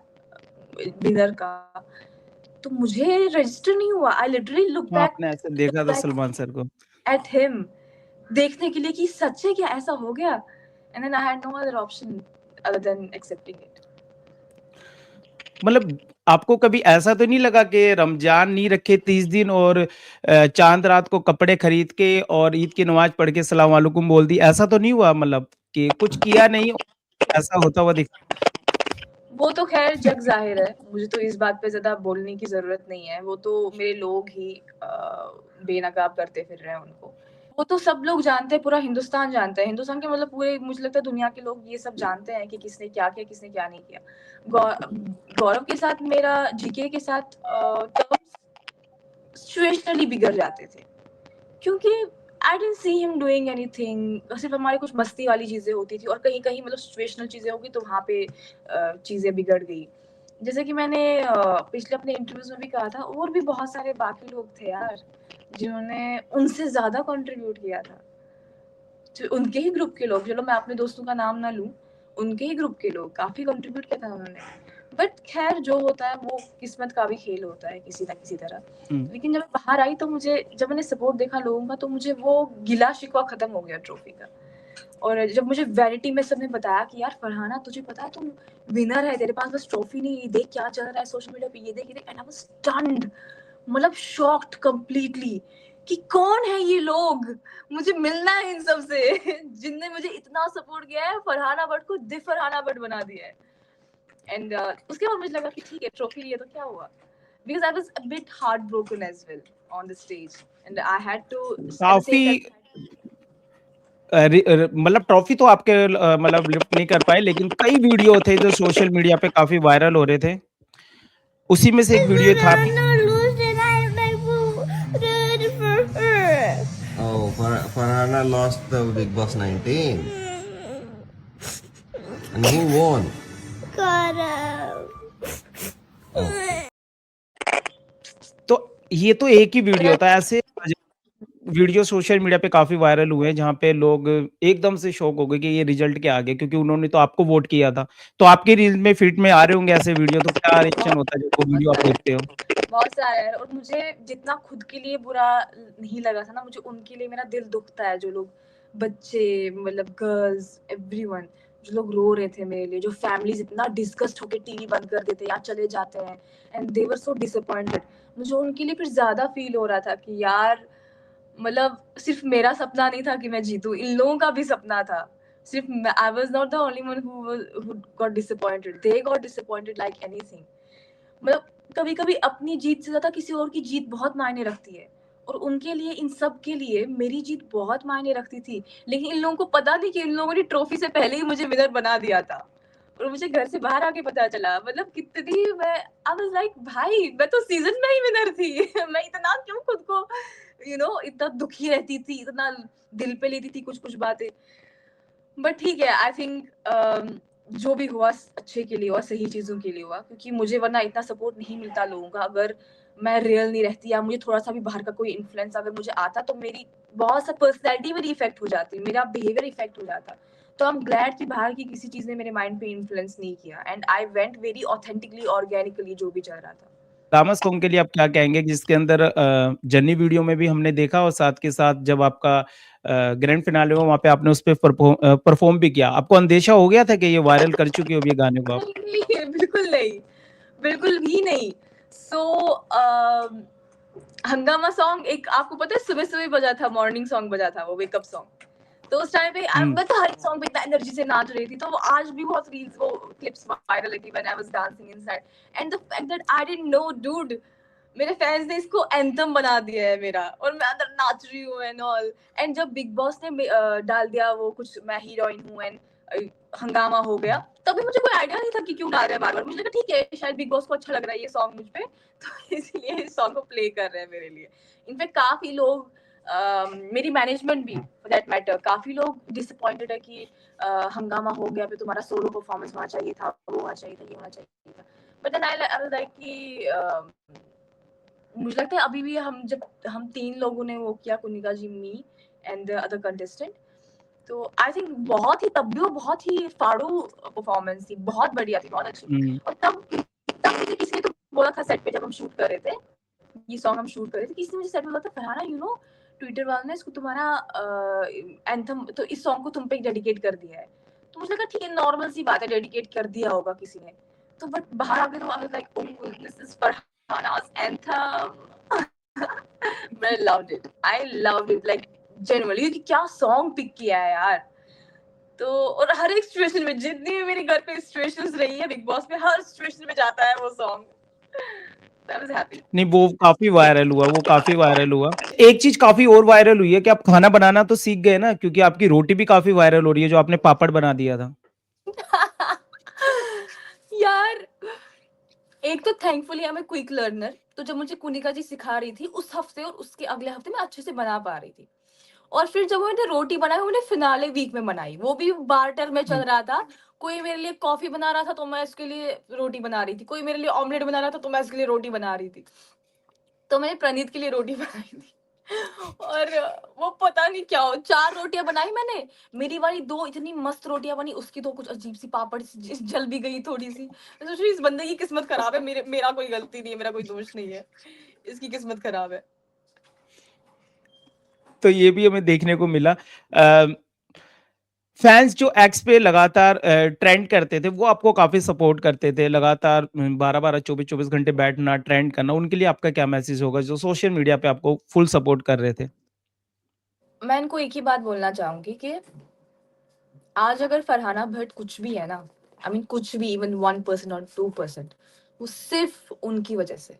विनर का, तो मुझे रजिस्टर नहीं हुआ। आई लिटरली हाँ, आपने ऐसे देखा लुक था बैक सलमान सर को। एट हिम, देखने के लिए कि सच है क्या, ऐसा हो गया? And then I had no other option other than accepting it. मतलब आपको कभी ऐसा तो नहीं लगा कि रमजान नहीं रखे 30 दिन और चांद रात को कपड़े खरीद के और ईद की नमाज पढ़ के सलाम वालेकुम बोल दी, ऐसा तो नहीं हुआ मतलब कि कुछ किया नहीं ऐसा होता हुआ दिख वो तो खैर जग ज़ाहिर है, मुझे तो इस बात पे ज़्यादा बोलने की ज़रूरत नहीं है, वो तो मेरे लोग ही बेनकाब करते फिर रहे हैं उनको। वो तो सब लोग जानते हैं, पूरा हिंदुस्तान जानता है, हिंदुस्तान के मतलब पूरे मुझे लगता है दुनिया के लोग ये सब जानते हैं कि किसने क्या किया, किसने क्या नहीं किया। गौरव के साथ मेरा जीके के साथ टर्म्स सिचुएशनली बिगड़ जाते थे, क्योंकि I didn't see him doing anything, सिर्फ हमारी कुछ मस्ती वाली चीज़ें होती थी और कहीं-कहीं मतलब सिचुएशनल चीज़ें हो गई तो वहाँ पे चीज़ें बिगड़ गई। जैसे कि मैंने पिछले अपने इंटरव्यूज़ में भी कहा था, और भी बहुत सारे बाकी लोग थे यार, जिन्होंने उनसे ज़्यादा कंट्रीब्यूट किया था। जो उनके ही ग्रुप के लोग, चलो मैं अपने दोस्तों का नाम ना लूँ, उनके ही ग्रुप के लोग काफ़ी कंट्रीब्यूट किया था उन्होंने। बट खैर जो होता है वो किस्मत का भी खेल होता है किसी ना किसी तरह। हुँ। लेकिन जब मैं बाहर आई तो जब मैंने सपोर्ट देखा लोगों का, तो मुझे वो गिला-शिकवा खत्म हो गया ट्रॉफी का। और जब मुझे वैनिटी में सबने बताया कि यार फरहाना तुझे पता है तुम विनर है, तेरे पास बस ट्रॉफी नहीं है, देख क्या चल रहा है सोशल मीडिया पे, ये देख, एंड आई वाज़ स्टन्ड, मतलब शॉक्ड कंप्लीटली कि कौन है ये लोग? मुझे मिलना है इन सब से जिनने मुझे इतना सपोर्ट किया है, फरहाना बट को द फरहाना बट बना दिया है। एंड उसके बाद मुझे लगा कि ठीक है, ट्रॉफी लिया तो क्या हुआ? Because I was a bit heartbroken as well on the stage, and I had to at the काफ़ी same time. मतलब ट्रॉफी तो आपके मतलब लिफ्ट नहीं कर पाए लेकिन कई वीडियो थे जो सोशल मीडिया पे काफ़ी वायरल हो रहे थे। उसी में से एक वीडियो था Oh, Farhana lost the Big Boss 19. And who won? Oh. तो ये तो एक ही वीडियो था, ऐसे वीडियो सोशल मीडिया पे काफ़ी वायरल हुए हैं, जहाँ पे लोग एकदम से शॉक हो गए कि ये रिजल्ट क्या आ गया क्योंकि उन्होंने तो आपको वोट किया था। तो आपकी रील में फीड में आ रहे होंगे ऐसे वीडियो, तो क्या रिएक्शन होता है जब वो वीडियो आप देखते हो? बहुत सारा है, और मुझे जितना खुद के लिए बुरा नहीं लगा था ना, मुझे उनके लिए मेरा दिल दुखता है, जो लोग बच्चे मतलब गर्ल्स एवरीवन, जो लोग रो रहे थे मेरे लिए, जो फैमिलीज इतना डिस्गस्ट होके टीवी बंद कर देते या चले जाते हैं, and they were so disappointed. मुझे उनके लिए फिर ज्यादा फील हो रहा था कि यार, मतलब सिर्फ मेरा सपना नहीं था कि मैं जीतूं, इन लोगों का भी सपना था। सिर्फ I was not the only one who got disappointed, they got disappointed like anything. मतलब कभी-कभी अपनी जीत से ज़्यादा किसी और की जीत बहुत मायने रखती है, और उनके लिए, इन सब के लिए मेरी जीत बहुत मायने रखती थी। लेकिन इन लोगों को पता नहीं कि इन लोगों ने ट्रॉफी से पहले ही मुझे विनर बना दिया था, और मुझे घर से बाहर आके पता चला। मतलब कितनी मैं आई वाज़ लाइक भाई, मैं तो सीज़न में ही विनर थी। मैं इतना क्यों खुद को इतना दुखी रहती थी, इतना दिल पे लेती थी कुछ-कुछ बातें। बट ठीक है, आई थिंक जो भी हुआ अच्छे के लिए हुआ, सही चीज़ों के लिए हुआ, क्योंकि मुझे वरना इतना सपोर्ट नहीं मिलता लोगों का, अगर मैं रियल नहीं रहती या मुझे थोड़ा-सा भी बाहर का कोई इन्फ्लुएंस अगर मुझे आता, तो मेरी बहुत सा पर्सनैलिटी मेरी इफ़ेक्ट हो जाती, मेरा बिहेवियर इफ़ेक्ट हो जाता। तो आई एम ग्लैड कि बाहर की किसी चीज़ ने मेरे माइंड पे इन्फ्लुएंस नहीं किया, and I went very authentically, organically जो भी चल रहा था। दामस सॉन्ग के लिए आप क्या कहेंगे जिसके अंदर जन्नी वीडियो में भी हमने देखा और साथ के साथ जब आपका ग्रैंड फिनाले हुआ वहाँ पे आपने उस पे परफॉर्म भी किया। आपको अंदेशा हो गया था कि ये वायरल कर चुकी होगी ये गाने को आप? नहीं, बिल्कुल नहीं, बिल्कुल भी नहीं। सो हंगामा सॉन्ग एक आपको पता है सुबह-सुबह बजा था, मॉर्निंग सॉन्ग बजा था, वो वेक अप सॉन्ग। तो उस टाइम पे हुँ। मैं तो हर सॉन्ग पे इतना एनर्जी से नाच रही थी, तो वो आज भी बहुत रील्स, वो क्लिप्स वायरल है कि when I was dancing inside, and the fact that I didn't know dude, मेरे फैंस ने इसको एंथम बना दिया है मेरा, और मैं अंदर नाच रही हूँ एंड ऑल। एंड जब बिग बॉस ने डाल दिया वो कुछ मैं हीरोइन हूँ, एंड हंगामा हो गया, तभी मुझे कोई आइडिया नहीं था कि क्यों डाल रहे हैं बार-बार। मुझे लगा ठीक है, शायद बिग बॉस को अच्छा लग रहा है ये सॉन्ग मुझ पे, तो इसलिए इस सॉन्ग को प्ले कर रहे हैं मेरे लिए। इनफैक्ट काफ़ी लोग, मेरी मैनेजमेंट भी फॉर दैट मैटर, काफ़ी लोग डिसअपॉइंटेड है कि हंगामा हो गया, फिर तुम्हारा सोलो परफॉर्मेंस होना चाहिए था, वो होना चाहिए था, ये होना चाहिए था। But then I was like कि मुझे लगता है अभी भी हम 3 लोगों ने वो किया, Kunika ji, me and the other contestant, तो आई थिंक तब भी वो बहुत ही फाड़ू परफॉर्मेंस थी, बहुत बढ़िया थी, बहुत अच्छी। और तब मुझे किसी ने तो बोला था सेट पे, जब हम शूट कर रहे थे, ये सॉन्ग हम शूट कर रहे थे, किसी ने मुझे सेट में बोला था, फरहाना ट्विटर वालों ने इसको तुम्हारा एंथम, तो इस सॉन्ग को तुम पे डेडिकेट कर दिया है। तो मुझे लगा ठीक है, नॉर्मल सी बात है, डेडिकेट कर दिया होगा किसी ने। तो बट बाहर आके तो I was like, oh this is फरहाना's एंथम। मैं loved it, I loved it like genuinely, कि क्या सॉन्ग पिक किया है यार। तो और हर एक सिचुएशन में, जितनी भी मेरे घर पे सिचुएशंस रही है बिग बॉस में, हर सिचुएशन में जाता है वो सॉन्ग। I was happy. नहीं, वो काफी वायरल हुआ, वो काफी वायरल हुआ। एक चीज काफी और वायरल हुई है कि आप खाना बनाना तो सीख गए ना, क्योंकि आपकी रोटी भी काफी वायरल हो रही है, जो आपने पापड़ बना दिया था। यार, एक तो थैंकफुली मैं क्विक लर्नर, तो जब मुझे कुनिका जी सिखा रही थी, उस हफ्ते और उसके अगले हफ्ते मैं अच्छे से बना पा रही थी। और फिर जब मैंने रोटी बनाई, वो मैंने फिनाले वीक में बनाई, वो भी बार्टर में चल हम्म। रहा था। कोई मेरे लिए कॉफी बना रहा था तो मैं उसके लिए रोटी बना रही थी, कोई मेरे लिए ऑमलेट बना रहा था तो मैं उसके लिए रोटी बना रही थी। तो मैंने प्रणीत के लिए रोटी बनाई थी। और वो पता नहीं क्या हो, 4 रोटियां बनाई मैंने, मेरी वाली 2 इतनी मस्त रोटियां बनी, उसकी 2 कुछ अजीब सी पापड़ सी जल भी गई थोड़ी सी। मैं सोच रही इस बंदे की किस्मत खराब है, मेरा कोई गलती नहीं है, मेरा कोई दोष नहीं है, इसकी किस्मत खराब है। तो ये भी हमें देखने को मिला। फैंस जो एक्स पे लगातार ट्रेंड करते थे, वो आपको काफी सपोर्ट करते थे, लगातार 12-12 24-24 घंटे बैठना, ट्रेंड करना, उनके लिए आपका क्या मैसेज होगा, जो सोशल मीडिया पे आपको फुल सपोर्ट कर रहे थे? मैं इनको एक ही बात बोलना चाहूंगी कि आज अगर फरहाना भट्ट कुछ भी है ना, आई मीन कुछ भी, इवन 1% और 2%, वो सिर्फ उनकी वजह से,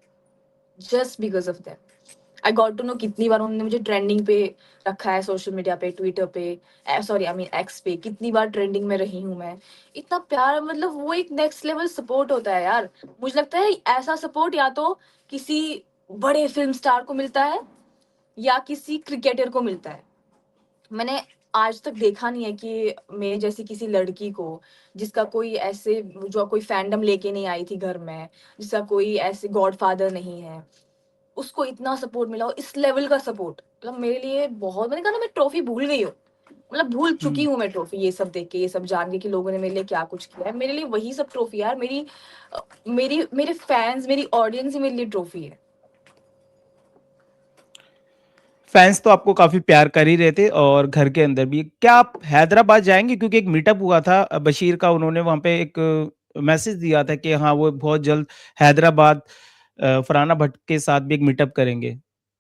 just because of them. I got to know कितनी बार उन्होंने मुझे ट्रेंडिंग पे रखा है, सोशल मीडिया पे, ट्विटर पे, सॉरी आई मीन एक्स पे, कितनी बार ट्रेंडिंग में रही हूँ मैं। इतना प्यार, मतलब वो एक नेक्स्ट लेवल सपोर्ट होता है यार। मुझे लगता है ऐसा सपोर्ट या तो किसी बड़े फिल्म स्टार को मिलता है या किसी क्रिकेटर को मिलता है। मैंने आज तक देखा नहीं है कि मेरे जैसी किसी लड़की को, जिसका कोई ऐसे, जो कोई फैंडम लेके नहीं आई थी घर में, जिसका कोई ऐसे गॉडफादर नहीं है, उसको इतना सपोर्ट मिला हो, इस लेवल का सपोर्ट, मतलब मेरे लिए बहुत, मैंने कहा ना, मैं ट्रॉफी भूल गई हूँ, मतलब भूल चुकी हम्म। हूँ मैं ट्रॉफी, ये सब देख के, ये सब जान के कि लोगों ने मेरे लिए क्या कुछ किया है, मेरे लिए वही सब ट्रॉफी यार। मेरे फैंस, मेरी ऑडियंस ही मेरे लिए ट्रॉफी है। फैंस तो आपको काफी प्यार कर ही रहे थे, और घर के अंदर भी। क्या आप हैदराबाद जाएंगे, क्योंकि एक मीटअप हुआ था बशीर का, उन्होंने वहां पे एक मैसेज दिया था कि हाँ वो बहुत जल्द हैदराबाद फरहाना भट्ट के साथ भी एक मीटअप करेंगे।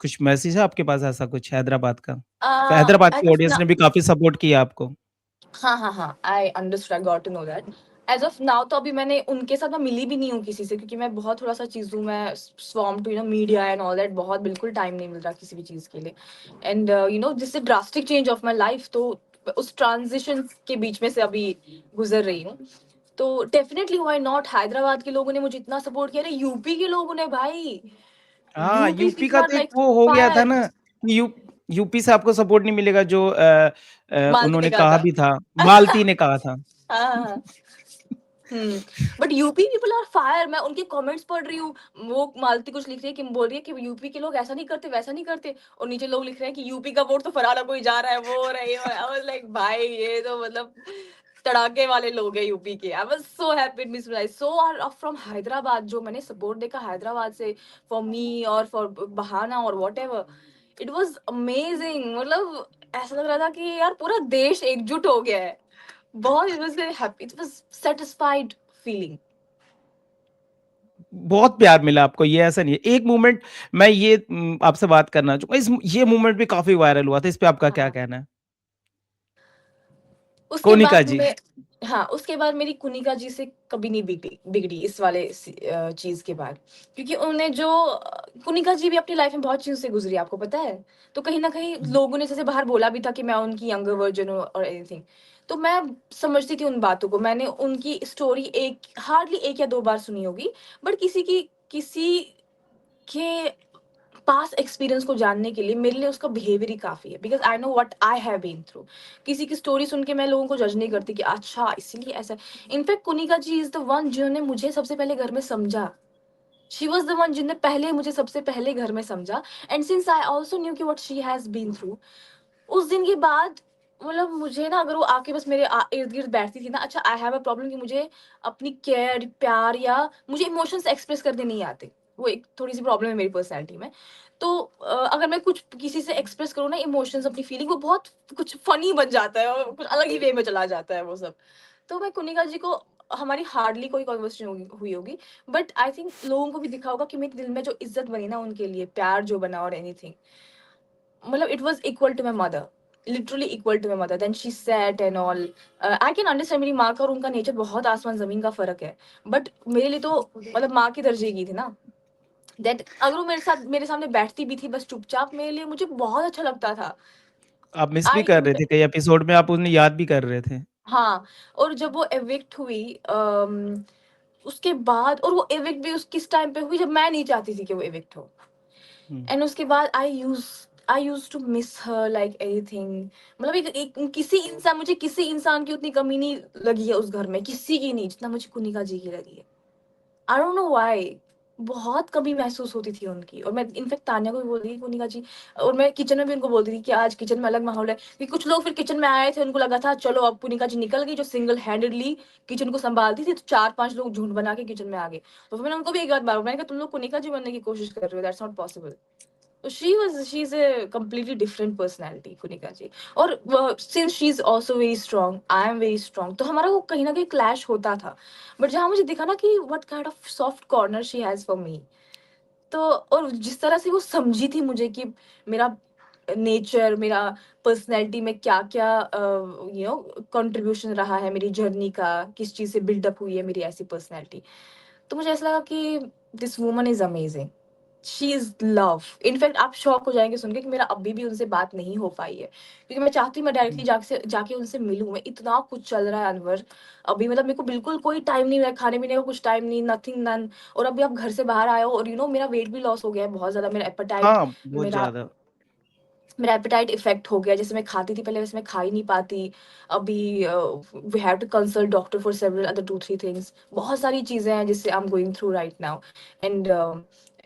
कुछ मैसेज है आपके पास ऐसा कुछ हैदराबाद का? हैदराबाद एज की ऑफ ऑडियंस ने भी काफी सपोर्ट किया आपको। हाँ, हाँ, हाँ, I understood, I got to know that. As of now तो अभी मैंने उनके साथ, मैं मिली भी नहीं हूँ किसी से, क्योंकि मैं बहुत थोड़ा-सा चीज़ हूँ, मैं swamped to media and all that, बहुत बिल्कुल टाइम नहीं मिल रहा किसी भी चीज़ के लिए। And this is drastic change of my life, तो उस ट्रांज़िशन के बीच में से अभी गुज़र रही हूँ। तो डेफिनिटली व्हाई नॉट, हैदराबाद के लोगों ने मुझे इतना सपोर्ट किया, अरे यूपी के लोगों ने भाई, हाँ, यूपी यूपी पीपल का आर तो एक लाइक वो हो गया था फायर। ना कि यूपी से आपको सपोर्ट नहीं मिलेगा, जो मालती ने उन्होंने कहा कहा था। भी था, मालती ने कहा था। हाँ, हाँ, हाँ। But UP people are fire, मैं उनके कमेंट्स पढ़ रही हूँ, वो मालती कुछ लिख रही है कि, बोल रही है कि यूपी के लोग ऐसा नहीं करते, वैसा नहीं करते, और नीचे लोग लिख रहे हैं कि यूपी का वोट तो फरारा कोई जा रहा है, वो हो रही है। आई वाज लाइक भाई, ये तो मतलब तड़ाके वाले लोग हैं यूपी के। I was so happy, miss so are from Hyderabad, जो मैंने सपोर्ट देखा हैदराबाद से फॉर मी और फॉर बहाना और व्हाटएवर, इट वाज अमेजिंग। मतलब ऐसा लग रहा था कि यार पूरा देश एकजुट हो गया है। बहुत, it was very happy, it was satisfied feeling. बहुत प्यार मिला आपको, ये ऐसा नहीं है। एक मोमेंट मैं ये आपसे बात करना चाहूँगा, इस ये मोमेंट भी काफ़ी वायरल हुआ था, इस पे आपका क्या हाँ, कहना है? उसके कोनिका बाद जी। मैं, हाँ, उसके बाद मेरी कुनिका जी से कभी नहीं बिगड़ी इस वाले चीज के बाद, क्योंकि उन्होंने जो कुनिका जी भी अपनी लाइफ में बहुत चीजों से गुजरी, आपको पता है। तो कहीं ना कहीं लोगों ने जैसे बाहर बोला भी था कि मैं उनकी यंगर वर्जन हूँ और एनीथिंग, तो मैं समझती थी उन बातों को। मैंने उनकी स्टोरी हार्डली 1 या 2 बार सुनी होगी, बट किसी के पास्ट एक्सपीरियंस को जानने के लिए मेरे लिए उसका बिहेवियर ही काफी है, because I know what I have been through. किसी की स्टोरी सुन के मैं लोगों को जज नहीं करती कि अच्छा इसीलिए ऐसा। In fact Kunika ji is the one जिन्होंने मुझे सबसे पहले घर में समझा, शी वाज द वन जिनने पहले मुझे सबसे पहले घर में समझा, and since I also knew कि what she has been through, उस दिन के बाद मतलब मुझे ना, अगर वो आके बस मेरे इर्द गिर्द बैठती थी ना, अच्छा आई हैव अ प्रॉब्लम कि मुझे अपनी केयर, प्यार या मुझे इमोशंस एक्सप्रेस करने नहीं आते। वो एक थोड़ी सी प्रॉब्लम है मेरी पर्सनैलिटी में। तो अगर मैं कुछ किसी से एक्सप्रेस करूँ ना इमोशंस, अपनी फीलिंग, वो बहुत कुछ फनी बन जाता है और कुछ अलग ही वे में चला जाता है वो सब। तो मैं कुनिका जी को, हमारी हार्डली कोई कन्वर्सेशन हुई होगी, बट आई थिंक लोगों को भी दिखा होगा कि मेरे दिल में जो इज्जत बनी ना उनके लिए, प्यार जो बना और एनीथिंग, मतलब it was equal to my mother, literally equal to my mother. Then she sat and all. I can understand, मेरी माँ का और उनका नेचर बहुत आसमान जमीन का फर्क है, बट मेरे लिए तो मतलब माँ की दर्जे की थी ना। दैट अगर वो मेरे सामने बैठती भी थी बस चुपचाप, मेरे लिए मुझे बहुत अच्छा लगता था। आप मिस भी आई कर रहे थे कई एपिसोड में, आप उन्हें याद भी कर रहे थे। हाँ, और जब वो एविक्ट हुई, उसके बाद, और वो एविक्ट भी उस किस टाइम पे हुई जब मैं नहीं चाहती थी कि वो एविक्ट हो, हम्म। एंड उसके बाद I use to miss her like anything. मतलब एक मुझे किसी इंसान की उतनी कमी नहीं लगी है उस घर में, किसी की नहीं, जितना मुझे कुनिका जी की लगी है। आई डोंट नो व्हाई, बहुत कमी महसूस होती थी उनकी। और मैं इनफैक्ट तान्या को भी बोलती थी कुनिका जी, और मैं किचन में भी उनको बोलती थी कि आज किचन में अलग माहौल है, क्योंकि कुछ लोग फिर किचन में आए थे, उनको लगा था चलो अब कुनिका जी निकल गई जो सिंगल हैंडेडली किचन को संभालती थी, तो 4-5 लोग झुंड बना के किचन में आ गए। तो फिर मैंने उनको भी एक बार मैंने कहा तुम लोग कुनिका जी बनने की कोशिश कर रहे हो, that's not possible. So she's a completely different personality, Kunika ji. और since she's also very strong, I am very strong, तो हमारा वो कहीं ना कहीं clash होता था। बट जहाँ मुझे दिखा ना कि what kind of soft corner she has for me, तो और जिस तरह से वो समझी थी मुझे कि मेरा नेचर, मेरा पर्सनैलिटी में क्या क्या कंट्रीब्यूशन रहा है मेरी जर्नी का, किस चीज़ से बिल्डअप हुई है मेरी ऐसी पर्सनैलिटी, तो मुझे ऐसा लगा कि this woman is amazing, she is love. In fact आप शॉक हो जाएंगे सुन के कि मेरा अभी भी उनसे बात नहीं हो पाई है, क्योंकि मैं चाहती हूँ मैं डायरेक्टली जाके उनसे मिलूं। मैं, इतना कुछ चल रहा है अनवर अभी, मतलब मेरे को बिल्कुल कोई टाइम नहीं है, खाने पीने का कुछ टाइम नहीं, नथिंग नन। और अभी आप घर से बाहर आए हो और मेरा वेट भी लॉस हो गया है बहुत ज्यादा, मेरा एपेटाइट, हाँ, बहुत मेरा ज्यादा। मेरा एपेटाइट इफेक्ट हो गया। जैसे मैं खाती थी पहले वैसे मैं खा ही नहीं पाती अभी। We have to consult doctor for several other 2-3 things, बहुत सारी चीजें हैं जिससे I am going through right now. And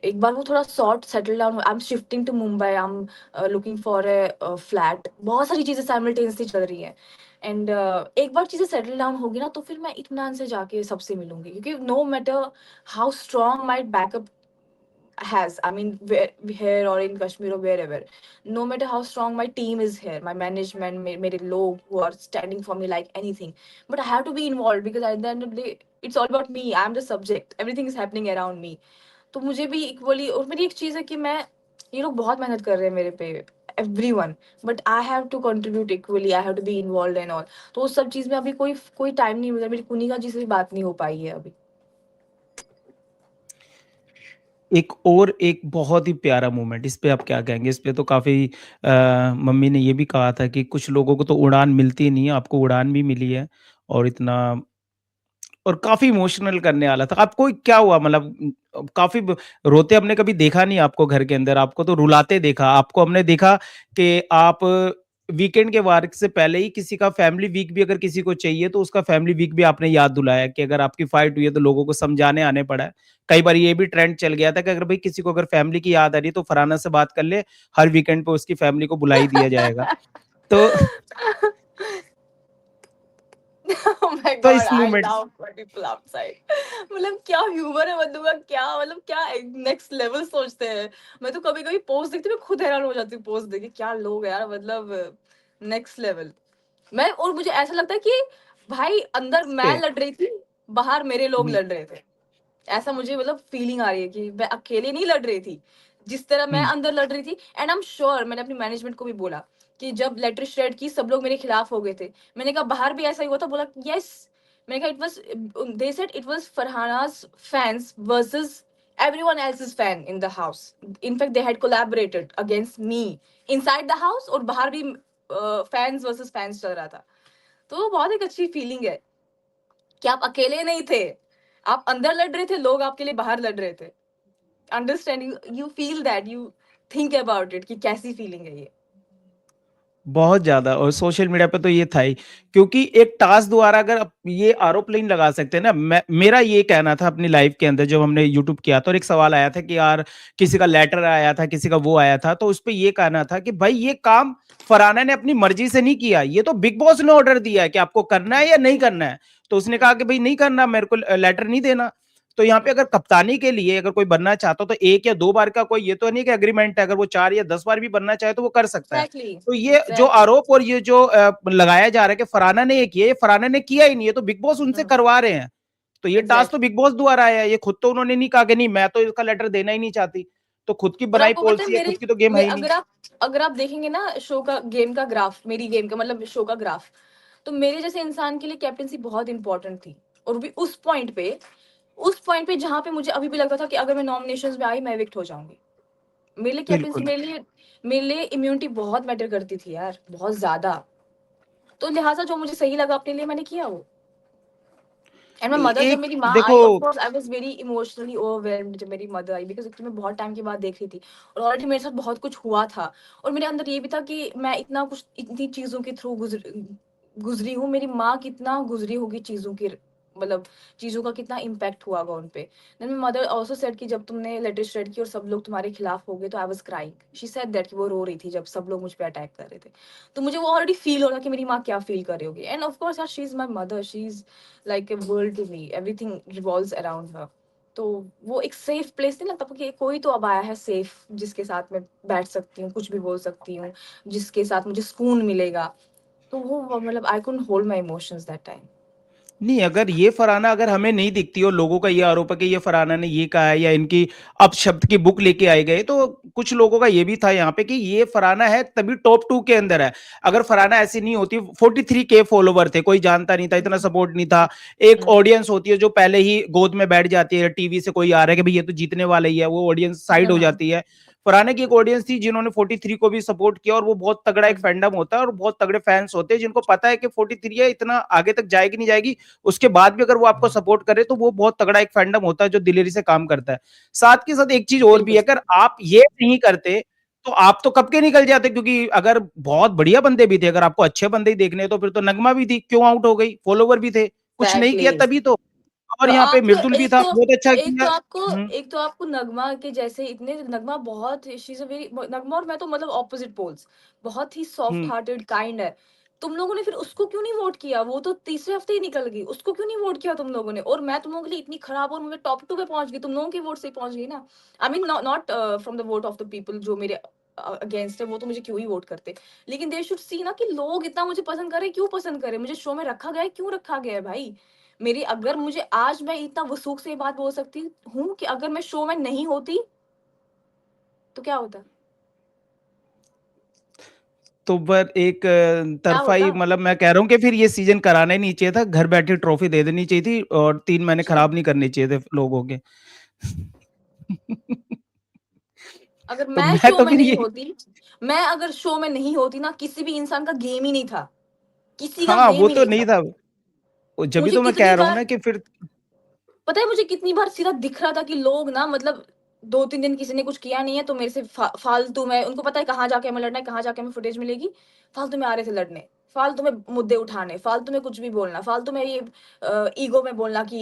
एक बार वो थोड़ा sort settle down, I am shifting to Mumbai, I am looking for a flat, बहुत सारी चीजें साइमल्टेनियसली चल रही हैं। एंड एक बार चीजें सेटल डाउन होगी ना, तो फिर मैं इत्मीनान से जाके सबसे मिलूंगी, क्योंकि no matter how strong my backup has, I mean, here or in Kashmir or wherever, no matter how strong my team is here, my management, mere log who are standing for me like anything, but I have to be involved because at the end of the day, it's all about me. I'm the subject. Everything is happening around me. तो मुझे भी equally, और मेरी एक चीज है कि मैं, ये लोग बहुत मेहनत कर रहे हैं मेरे पे, everyone, but I have to contribute equally. I have to be involved and all. तो उस सब चीज में अभी कोई टाइम नहीं मिला, मेरी कुनिका जी से भी बात नहीं हो पाई है अभी। एक बहुत ही प्यारा मोमेंट, इस पे आप क्या कहेंगे? इस पे तो काफ़ी मम्मी ने ये भी कहा था कि कुछ लोगों को तो उड़ान मिलती नहीं है, आपको उड़ान भी मिली है और इतना, और काफ़ी इमोशनल करने वाला था। आपको क्या हुआ, मतलब काफ़ी ब रोते हमने कभी देखा नहीं आपको घर के अंदर, आपको तो रुलाते देखा। आपको हमने देखा कि आप वीकेंड के वार से पहले ही किसी का फैमिली वीक भी अगर किसी को चाहिए तो उसका फैमिली वीक भी आपने याद दिलाया कि अगर आपकी फाइट हुई है तो लोगों को समझाने आने पड़ा है। कई बार ये भी ट्रेंड चल गया था कि अगर भाई किसी को अगर फैमिली की याद आ रही है तो फलाना से बात कर ले, हर वीकेंड पे उसकी फैमिली को बुला ही दिया जाएगा। तो Oh my तो God, इस I moment love when people outside. मतलब क्या ह्यूमर है बंदू का, क्या मतलब क्या नेक्स्ट लेवल सोचते हैं। मैं तो कभी कभी पोस्ट देखती हूँ, मैं खुद हैरान हो जाती हूँ पोस्ट देख के, क्या लोग हैं यार, मतलब नेक्स्ट लेवल। मैं, और मुझे ऐसा लगता है कि भाई अंदर मैं पे लड़ रही थी, बाहर मेरे लोग हुँ, लड़ रहे थे। ऐसा मुझे मतलब फीलिंग आ रही है कि मैं अकेले नहीं लड़ रही थी, जिस तरह मैं हुँ। अंदर लड़ रही थी। एंड आई एम श्योर, मैंने अपनी मैनेजमेंट को भी बोला कि जब लेटर श्रेड की सब लोग मेरे खिलाफ हो गए थे, मैंने कहा बाहर भी ऐसा ही हुआ था, बोला यस। मैंने कहा it was, they said it was फरहाना's fans versus everyone else's fan in the house. In fact, they had collaborated against me inside the house, और बाहर भी फैंस वर्सेस फैंस चल रहा था। तो वो बहुत एक अच्छी फीलिंग है कि आप अकेले नहीं थे, आप अंदर लड़ रहे थे, लोग आपके लिए बाहर लड़ रहे थे। Understanding, you feel that, you think about it कि कैसी फीलिंग है ये। बहुत ज्यादा, और सोशल मीडिया पे तो ये था ही, क्योंकि एक टास्क द्वारा अगर आप ये आरोप नहीं लगा सकते ना। मेरा ये कहना था अपनी लाइफ के अंदर, जब हमने यूट्यूब किया तो एक सवाल आया था कि यार किसी का लेटर आया था, किसी का वो आया था, तो उस पे ये कहना था कि भाई ये काम फरहाना ने अपनी मर्जी से नहीं किया, ये तो बिग बॉस ने ऑर्डर दिया है कि आपको करना है या नहीं करना है। तो उसने कहा कि भाई नहीं करना, मेरे को लेटर नहीं देना। तो यहाँ पे अगर कप्तानी के लिए अगर कोई बनना चाहता हो तो एक या दो बार का कोई ये तो नहीं कि एग्रीमेंट है, अगर वो 4 या 10 बार भी बनना चाहे तो वो कर सकता है। एग्जैक्टली, तो ये जो एग्जैक्टली। आरोप और ये जो लगाया जा रहा है कि फरहाना ने ये किया, ये फरहाना ने किया ही नहीं, ये तो बिग बॉस उनसे करवा रहे हैं। तो ये टास्क तो एग्जैक्टली। बिग बॉस द्वारा आया है, ये खुद तो उन्होंने नहीं कहा कि नहीं मैं तो इसका लेटर देना ही नहीं चाहती। तो खुद की और बनाई आपको पता है पॉलिसी है, खुद की तो गेम है ही नहीं। अगर आप देखेंगे ना शो का गेम का ग्राफ, मेरी गेम का मतलब शो का ग्राफ, तो मेरे जैसे इंसान के लिए कैप्टेंसी बहुत इंपॉर्टेंट थी। और भी उस पॉइंट पे जहां पे मुझे अभी भी लगता था कि अगर मैं नॉमिनेशंस में आई मैं एविक्ट हो जाऊंगी। मेरे लिए कैप्टेंसी, बिल्कुल। मेरे लिए इम्यूनिटी बहुत मैटर करती थी यार, बहुत ज्यादा। तो लिहाजा जो मुझे सही लगा अपने लिए मैंने किया वो। एंड माय नहीं, मदर, जब एक मेरी माँ देखो। I, of course I was very emotionally overwhelmed जब मेरी मदर आई, बिकॉज़ मैं बहुत टाइम के बाद देख रही थी और ऑलरेडी मेरे साथ बहुत कुछ हुआ था। और मेरे अंदर ये भी था कि मैं इतनी चीज़ों के थ्रू गुज़री हूँ, मेरी माँ कितना गुज़री होगी चीज़ों की, मतलब चीज़ों का कितना इम्पैक्ट हुआ होगा उन पे। Then my mother also said कि जब तुमने लेटर श्रेड की और सब लोग तुम्हारे खिलाफ हो गए तो I was crying. She said that कि वो रो रही थी जब सब लोग मुझ पे अटैक कर रहे थे। तो मुझे वो ऑलरेडी फील हो रहा कि मेरी माँ क्या फील कर रही होगी। एंड ऑफ कोर्स यार, she is my mother, she is like a world to me, everything revolves around her. तो वो एक सेफ प्लेस नहीं लगता कि कोई तो अब आया है सेफ, जिसके साथ मैं बैठ सकती हूँ, कुछ भी बोल सकती हूँ, जिसके साथ मुझे सुकून मिलेगा। तो वो मतलब I couldn't hold my emotions that time. नहीं, अगर ये फरहाना अगर हमें नहीं दिखती और लोगों का ये आरोप है कि ये फरहाना ने ये कहा है या इनकी अपशब्द की बुक लेके आए गए, तो कुछ लोगों का ये भी था यहाँ पे कि ये फरहाना है तभी टॉप 2 के अंदर है। अगर फरहाना ऐसी नहीं होती, 43K फॉलोवर थे, कोई जानता नहीं था, इतना सपोर्ट नहीं था। एक ऑडियंस होती है जो पहले ही गोद में बैठ जाती है, टीवी से कोई आ रहा है कि भाई ये तो जीतने वाला ही है, वो ऑडियंस साइड हो जाती है। फरहाना की एक ऑडियंस थी जिन्होंने 43 को भी सपोर्ट किया, और वो बहुत तगड़ा एक फैंडम होता है और बहुत तगड़े फैंस होते हैं जिनको पता है कि 43 है, इतना आगे तक जाएगी नहीं जाएगी, उसके बाद भी अगर वो आपको सपोर्ट करे तो वो बहुत तगड़ा एक फैंडम होता है जो दिलेरी से काम करता है। साथ के साथ एक चीज और भी बिल्कुल। है, अगर आप ये नहीं करते तो आप तो कब के निकल जाते, क्योंकि अगर बहुत बढ़िया बंदे भी थे, अगर आपको अच्छे बंदे ही देखने तो फिर तो नगमा भी थी, क्यों आउट हो गई, फॉलोवर भी थे, कुछ नहीं एग्जैक्टली। किया तभी तो। और तो यहाँ पे आप तो मृदुल भी था, बहुत अच्छा एक किया। तो आपको हम्म। एक तो आपको नगमा के जैसे इतने, नगमा बहुत, शी इज अ वेरी, नगमा और मैं तो मतलब ऑपोजिट पोल्स, बहुत ही सॉफ्ट हम्म। हार्टेड काइंड है। तुम लोगों ने फिर उसको क्यों नहीं वोट किया? वो तो तीसरे हफ्ते ही निकल गई, उसको क्यों नहीं वोट किया तुम लोगों ने? और मैं तुम लोगों के लिए इतनी खराब और मैं टॉप 2 पे पहुंच गई, तुम लोगों के वोट से ही पहुंच गई ना। I mean not from the vote of the people जो मेरे अगेंस्ट है, वो तो मुझे क्यों ही वोट करते। लेकिन दे शुड सी ना कि लोग इतना मुझे पसंद कर रहे हैं, क्यों पसंद कर रहे हैं, मुझे शो में रखा गया है, क्यों रखा गया है भाई। मेरी, अगर मुझे आज, मैं इतना वसूख से ये बात बोल सकती हूँ कि अगर मैं शो में नहीं होती तो क्या होता? तो पर एक क्या तरफा ही, होता? मतलब मैं कह रहा हूँ कि फिर ये सीजन कराना ही नहीं चाहिए था, घर बैठे ट्रॉफी दे देनी चाहिए थी और 3 महीने अच्छा, खराब नहीं करने चाहिए थे लोगों के। अगर तो मैं मैं शो तो में फिर नहीं ये, होती, मैं अगर शो में नहीं होती ना, किसी भी इंसान का गेम ही नहीं था, किसी का हाँ वो गेम ही तो नहीं नहीं था। था, वो जब भी मुझे तो मैं कह कितनी रहा हूँ बार, ना कि फिर। पता है मुझे कितनी बार सीधा दिख रहा था कि लोग ना, मतलब 2-3 दिन किसी ने कुछ किया नहीं है तो मेरे से फालतू में, उनको पता है कहाँ जाके हमें लड़ना है, कहाँ जाके हमें फुटेज मिलेगी, फालतू में आ रहे थे लड़ने, फालतू में मुद्दे उठाने, फालतू में कुछ भी बोलना, फालतू में ये ईगो में बोलना कि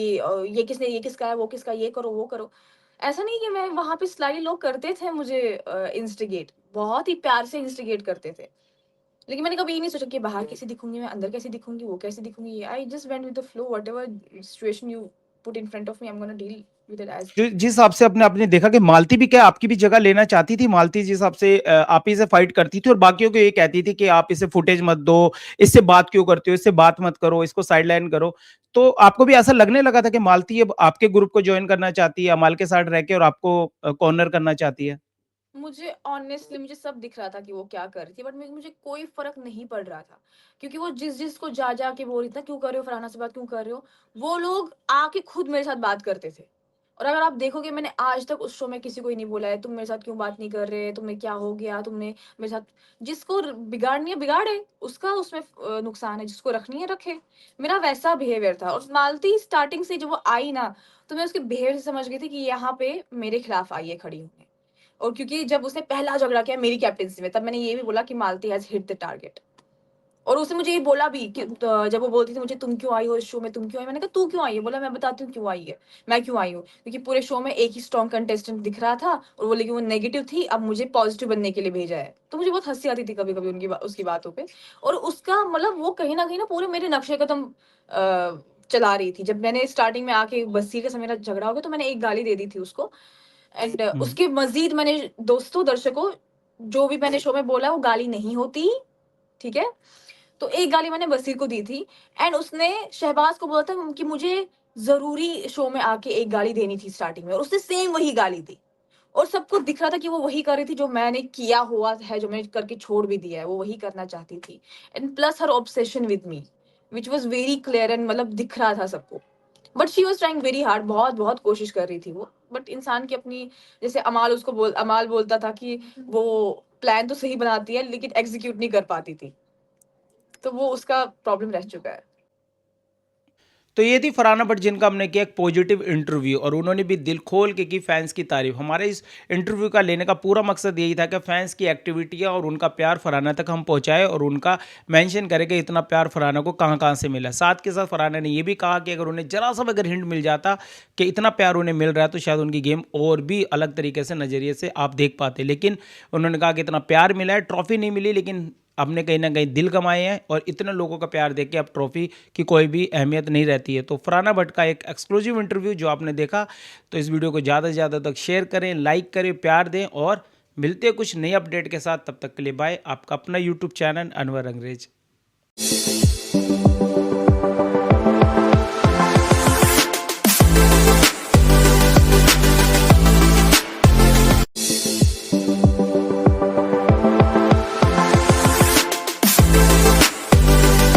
ये किसने, ये किसका है, वो किसका, ये करो वो करो। ऐसा नहीं कि मैं वहां पे, स्लाइडली लोग करते थे मुझे इंस्टिगेट, बहुत ही प्यार से इंस्टिगेट करते थे। लेकिन मैंने कभी ये नहीं सोचा कि बाहर कैसे दिखूंगी, मैं अंदर कैसे दिखूंगी, वो कैसे दिखूंगी। I just went with the flow, whatever situation you put in front of me, I am gonna deal with it as. जिस हिसाब से अपने आपने देखा कि मालती भी क्या आपकी भी जगह लेना चाहती थी, मालती जिस हिसाब से आप ही से फाइट करती थी और बाकियों को ये कहती थी कि आप इसे फुटेज मत दो, इससे बात क्यों करते हो, इससे बात मत करो, इसको साइडलाइन करो। तो आपको भी ऐसा लगने लगा था कि मालती अब आपके ग्रुप को ज्वाइन करना चाहती है, अमाल के साथ रह के, और आपको कॉर्नर करना चाहती है। मुझे ऑनेस्टली मुझे सब दिख रहा था कि वो क्या कर रही थी, बट मुझे कोई फर्क नहीं पड़ रहा था, क्योंकि वो जिस जिस को जा जा के बोल रही था क्यों कर रहे हो फलाना से बात, क्यों कर रहे हो, वो लोग आके खुद मेरे साथ बात करते थे। और अगर आप देखोगे, मैंने आज तक उस शो में किसी को ही नहीं बोला है तुम मेरे साथ क्यों बात नहीं कर रहे, तुम्हें क्या हो गया, तुमने मेरे साथ, जिसको बिगाड़नी है बिगाड़े, उसका उसमें नुकसान है, जिसको रखनी है रखे। मेरा वैसा बिहेवियर था। और मालती स्टार्टिंग से जब वो आई ना, तो मैं उसके बिहेवियर से समझ गई थी कि यहाँ पे मेरे खिलाफ आई है खड़ी होने। और क्योंकि जब उसने पहला झगड़ा किया मेरी कैप्टेंसी में, तब मैंने ये भी बोला कि मालती हैज़ हिट द टारगेट। और उसने मुझे ये बोला भी कि जब वो बोलती थी मुझे, तुम क्यों आई हो इस शो में, तुम क्यों आई? मैंने कहा तू क्यों आई है? बोला मैं बताती हूँ क्यों आई है, मैं क्यों आई हूँ, क्योंकि पूरे शो में एक ही स्ट्रॉन्ग कंटेस्टेंट दिख रहा था और वो, लेकिन वो नेगेटिव थी, अब मुझे पॉजिटिव बनने के लिए भेजा है। तो मुझे बहुत हंसी आती थी कभी कभी उसकी बातों पे। और उसका मतलब वो कहीं ना पूरे मेरे नक्शे कदम चला रही थी। जब मैंने स्टार्टिंग में आके बस्सी के समय मेरा झगड़ा हो गया, तो मैंने एक गाली दे दी थी उसको। एंड हम्म। उसके मजीद मैंने दोस्तों दर्शकों, जो भी मैंने शो में बोला वो गाली नहीं होती, ठीक है। तो एक गाली मैंने बसीर को दी थी। एंड उसने शहबाज को बोला था कि मुझे जरूरी शो में आके एक गाली देनी थी स्टार्टिंग में, और उसने सेम वही गाली दी। और सबको दिख रहा था कि वो वही कर रही थी जो मैंने किया हुआ है, जो मैंने करके छोड़ भी दिया है, वो वही करना चाहती थी। And plus her obsession with me, which was very clear, and मतलब दिख रहा था सबको। But she was trying very hard, बहुत बहुत कोशिश कर रही थी वो। बट इंसान की अपनी, जैसे अमाल बोलता था कि वो प्लान तो सही बनाती है लेकिन एग्जीक्यूट नहीं कर पाती थी। तो वो उसका प्रॉब्लम रह चुका है। तो ये थी फरहाना भट्ट, जिनका हमने किया एक पॉजिटिव इंटरव्यू, और उन्होंने भी दिल खोल के की फैंस की तारीफ। हमारे इस इंटरव्यू का लेने का पूरा मकसद यही था कि फैंस की एक्टिविटियाँ और उनका प्यार फरहाना तक हम पहुँचाए, और उनका मेंशन करें कि इतना प्यार फरहाना को कहाँ कहाँ से मिला। साथ के साथ फरहाना ने ये भी कहा कि अगर उन्हें जरा सा भी अगर हिंट मिल जाता कि इतना प्यार उन्हें मिल रहा है, तो शायद उनकी गेम और भी अलग तरीके से नज़रिए से आप देख पाते। लेकिन उन्होंने कहा कि इतना प्यार मिला है, ट्रॉफी नहीं मिली, लेकिन आपने कहीं ना कहीं दिल कमाए हैं, और इतने लोगों का प्यार देख के अब ट्रॉफी की कोई भी अहमियत नहीं रहती है। तो फरहाना भट्ट का एक एक्सक्लूसिव इंटरव्यू जो आपने देखा, तो इस वीडियो को ज़्यादा से ज़्यादा तक शेयर करें, लाइक करें, प्यार दें, और मिलते हैं कुछ नई अपडेट के साथ। तब तक के लिए बाय। आपका अपना यूट्यूब चैनल अनवर अंग्रेज।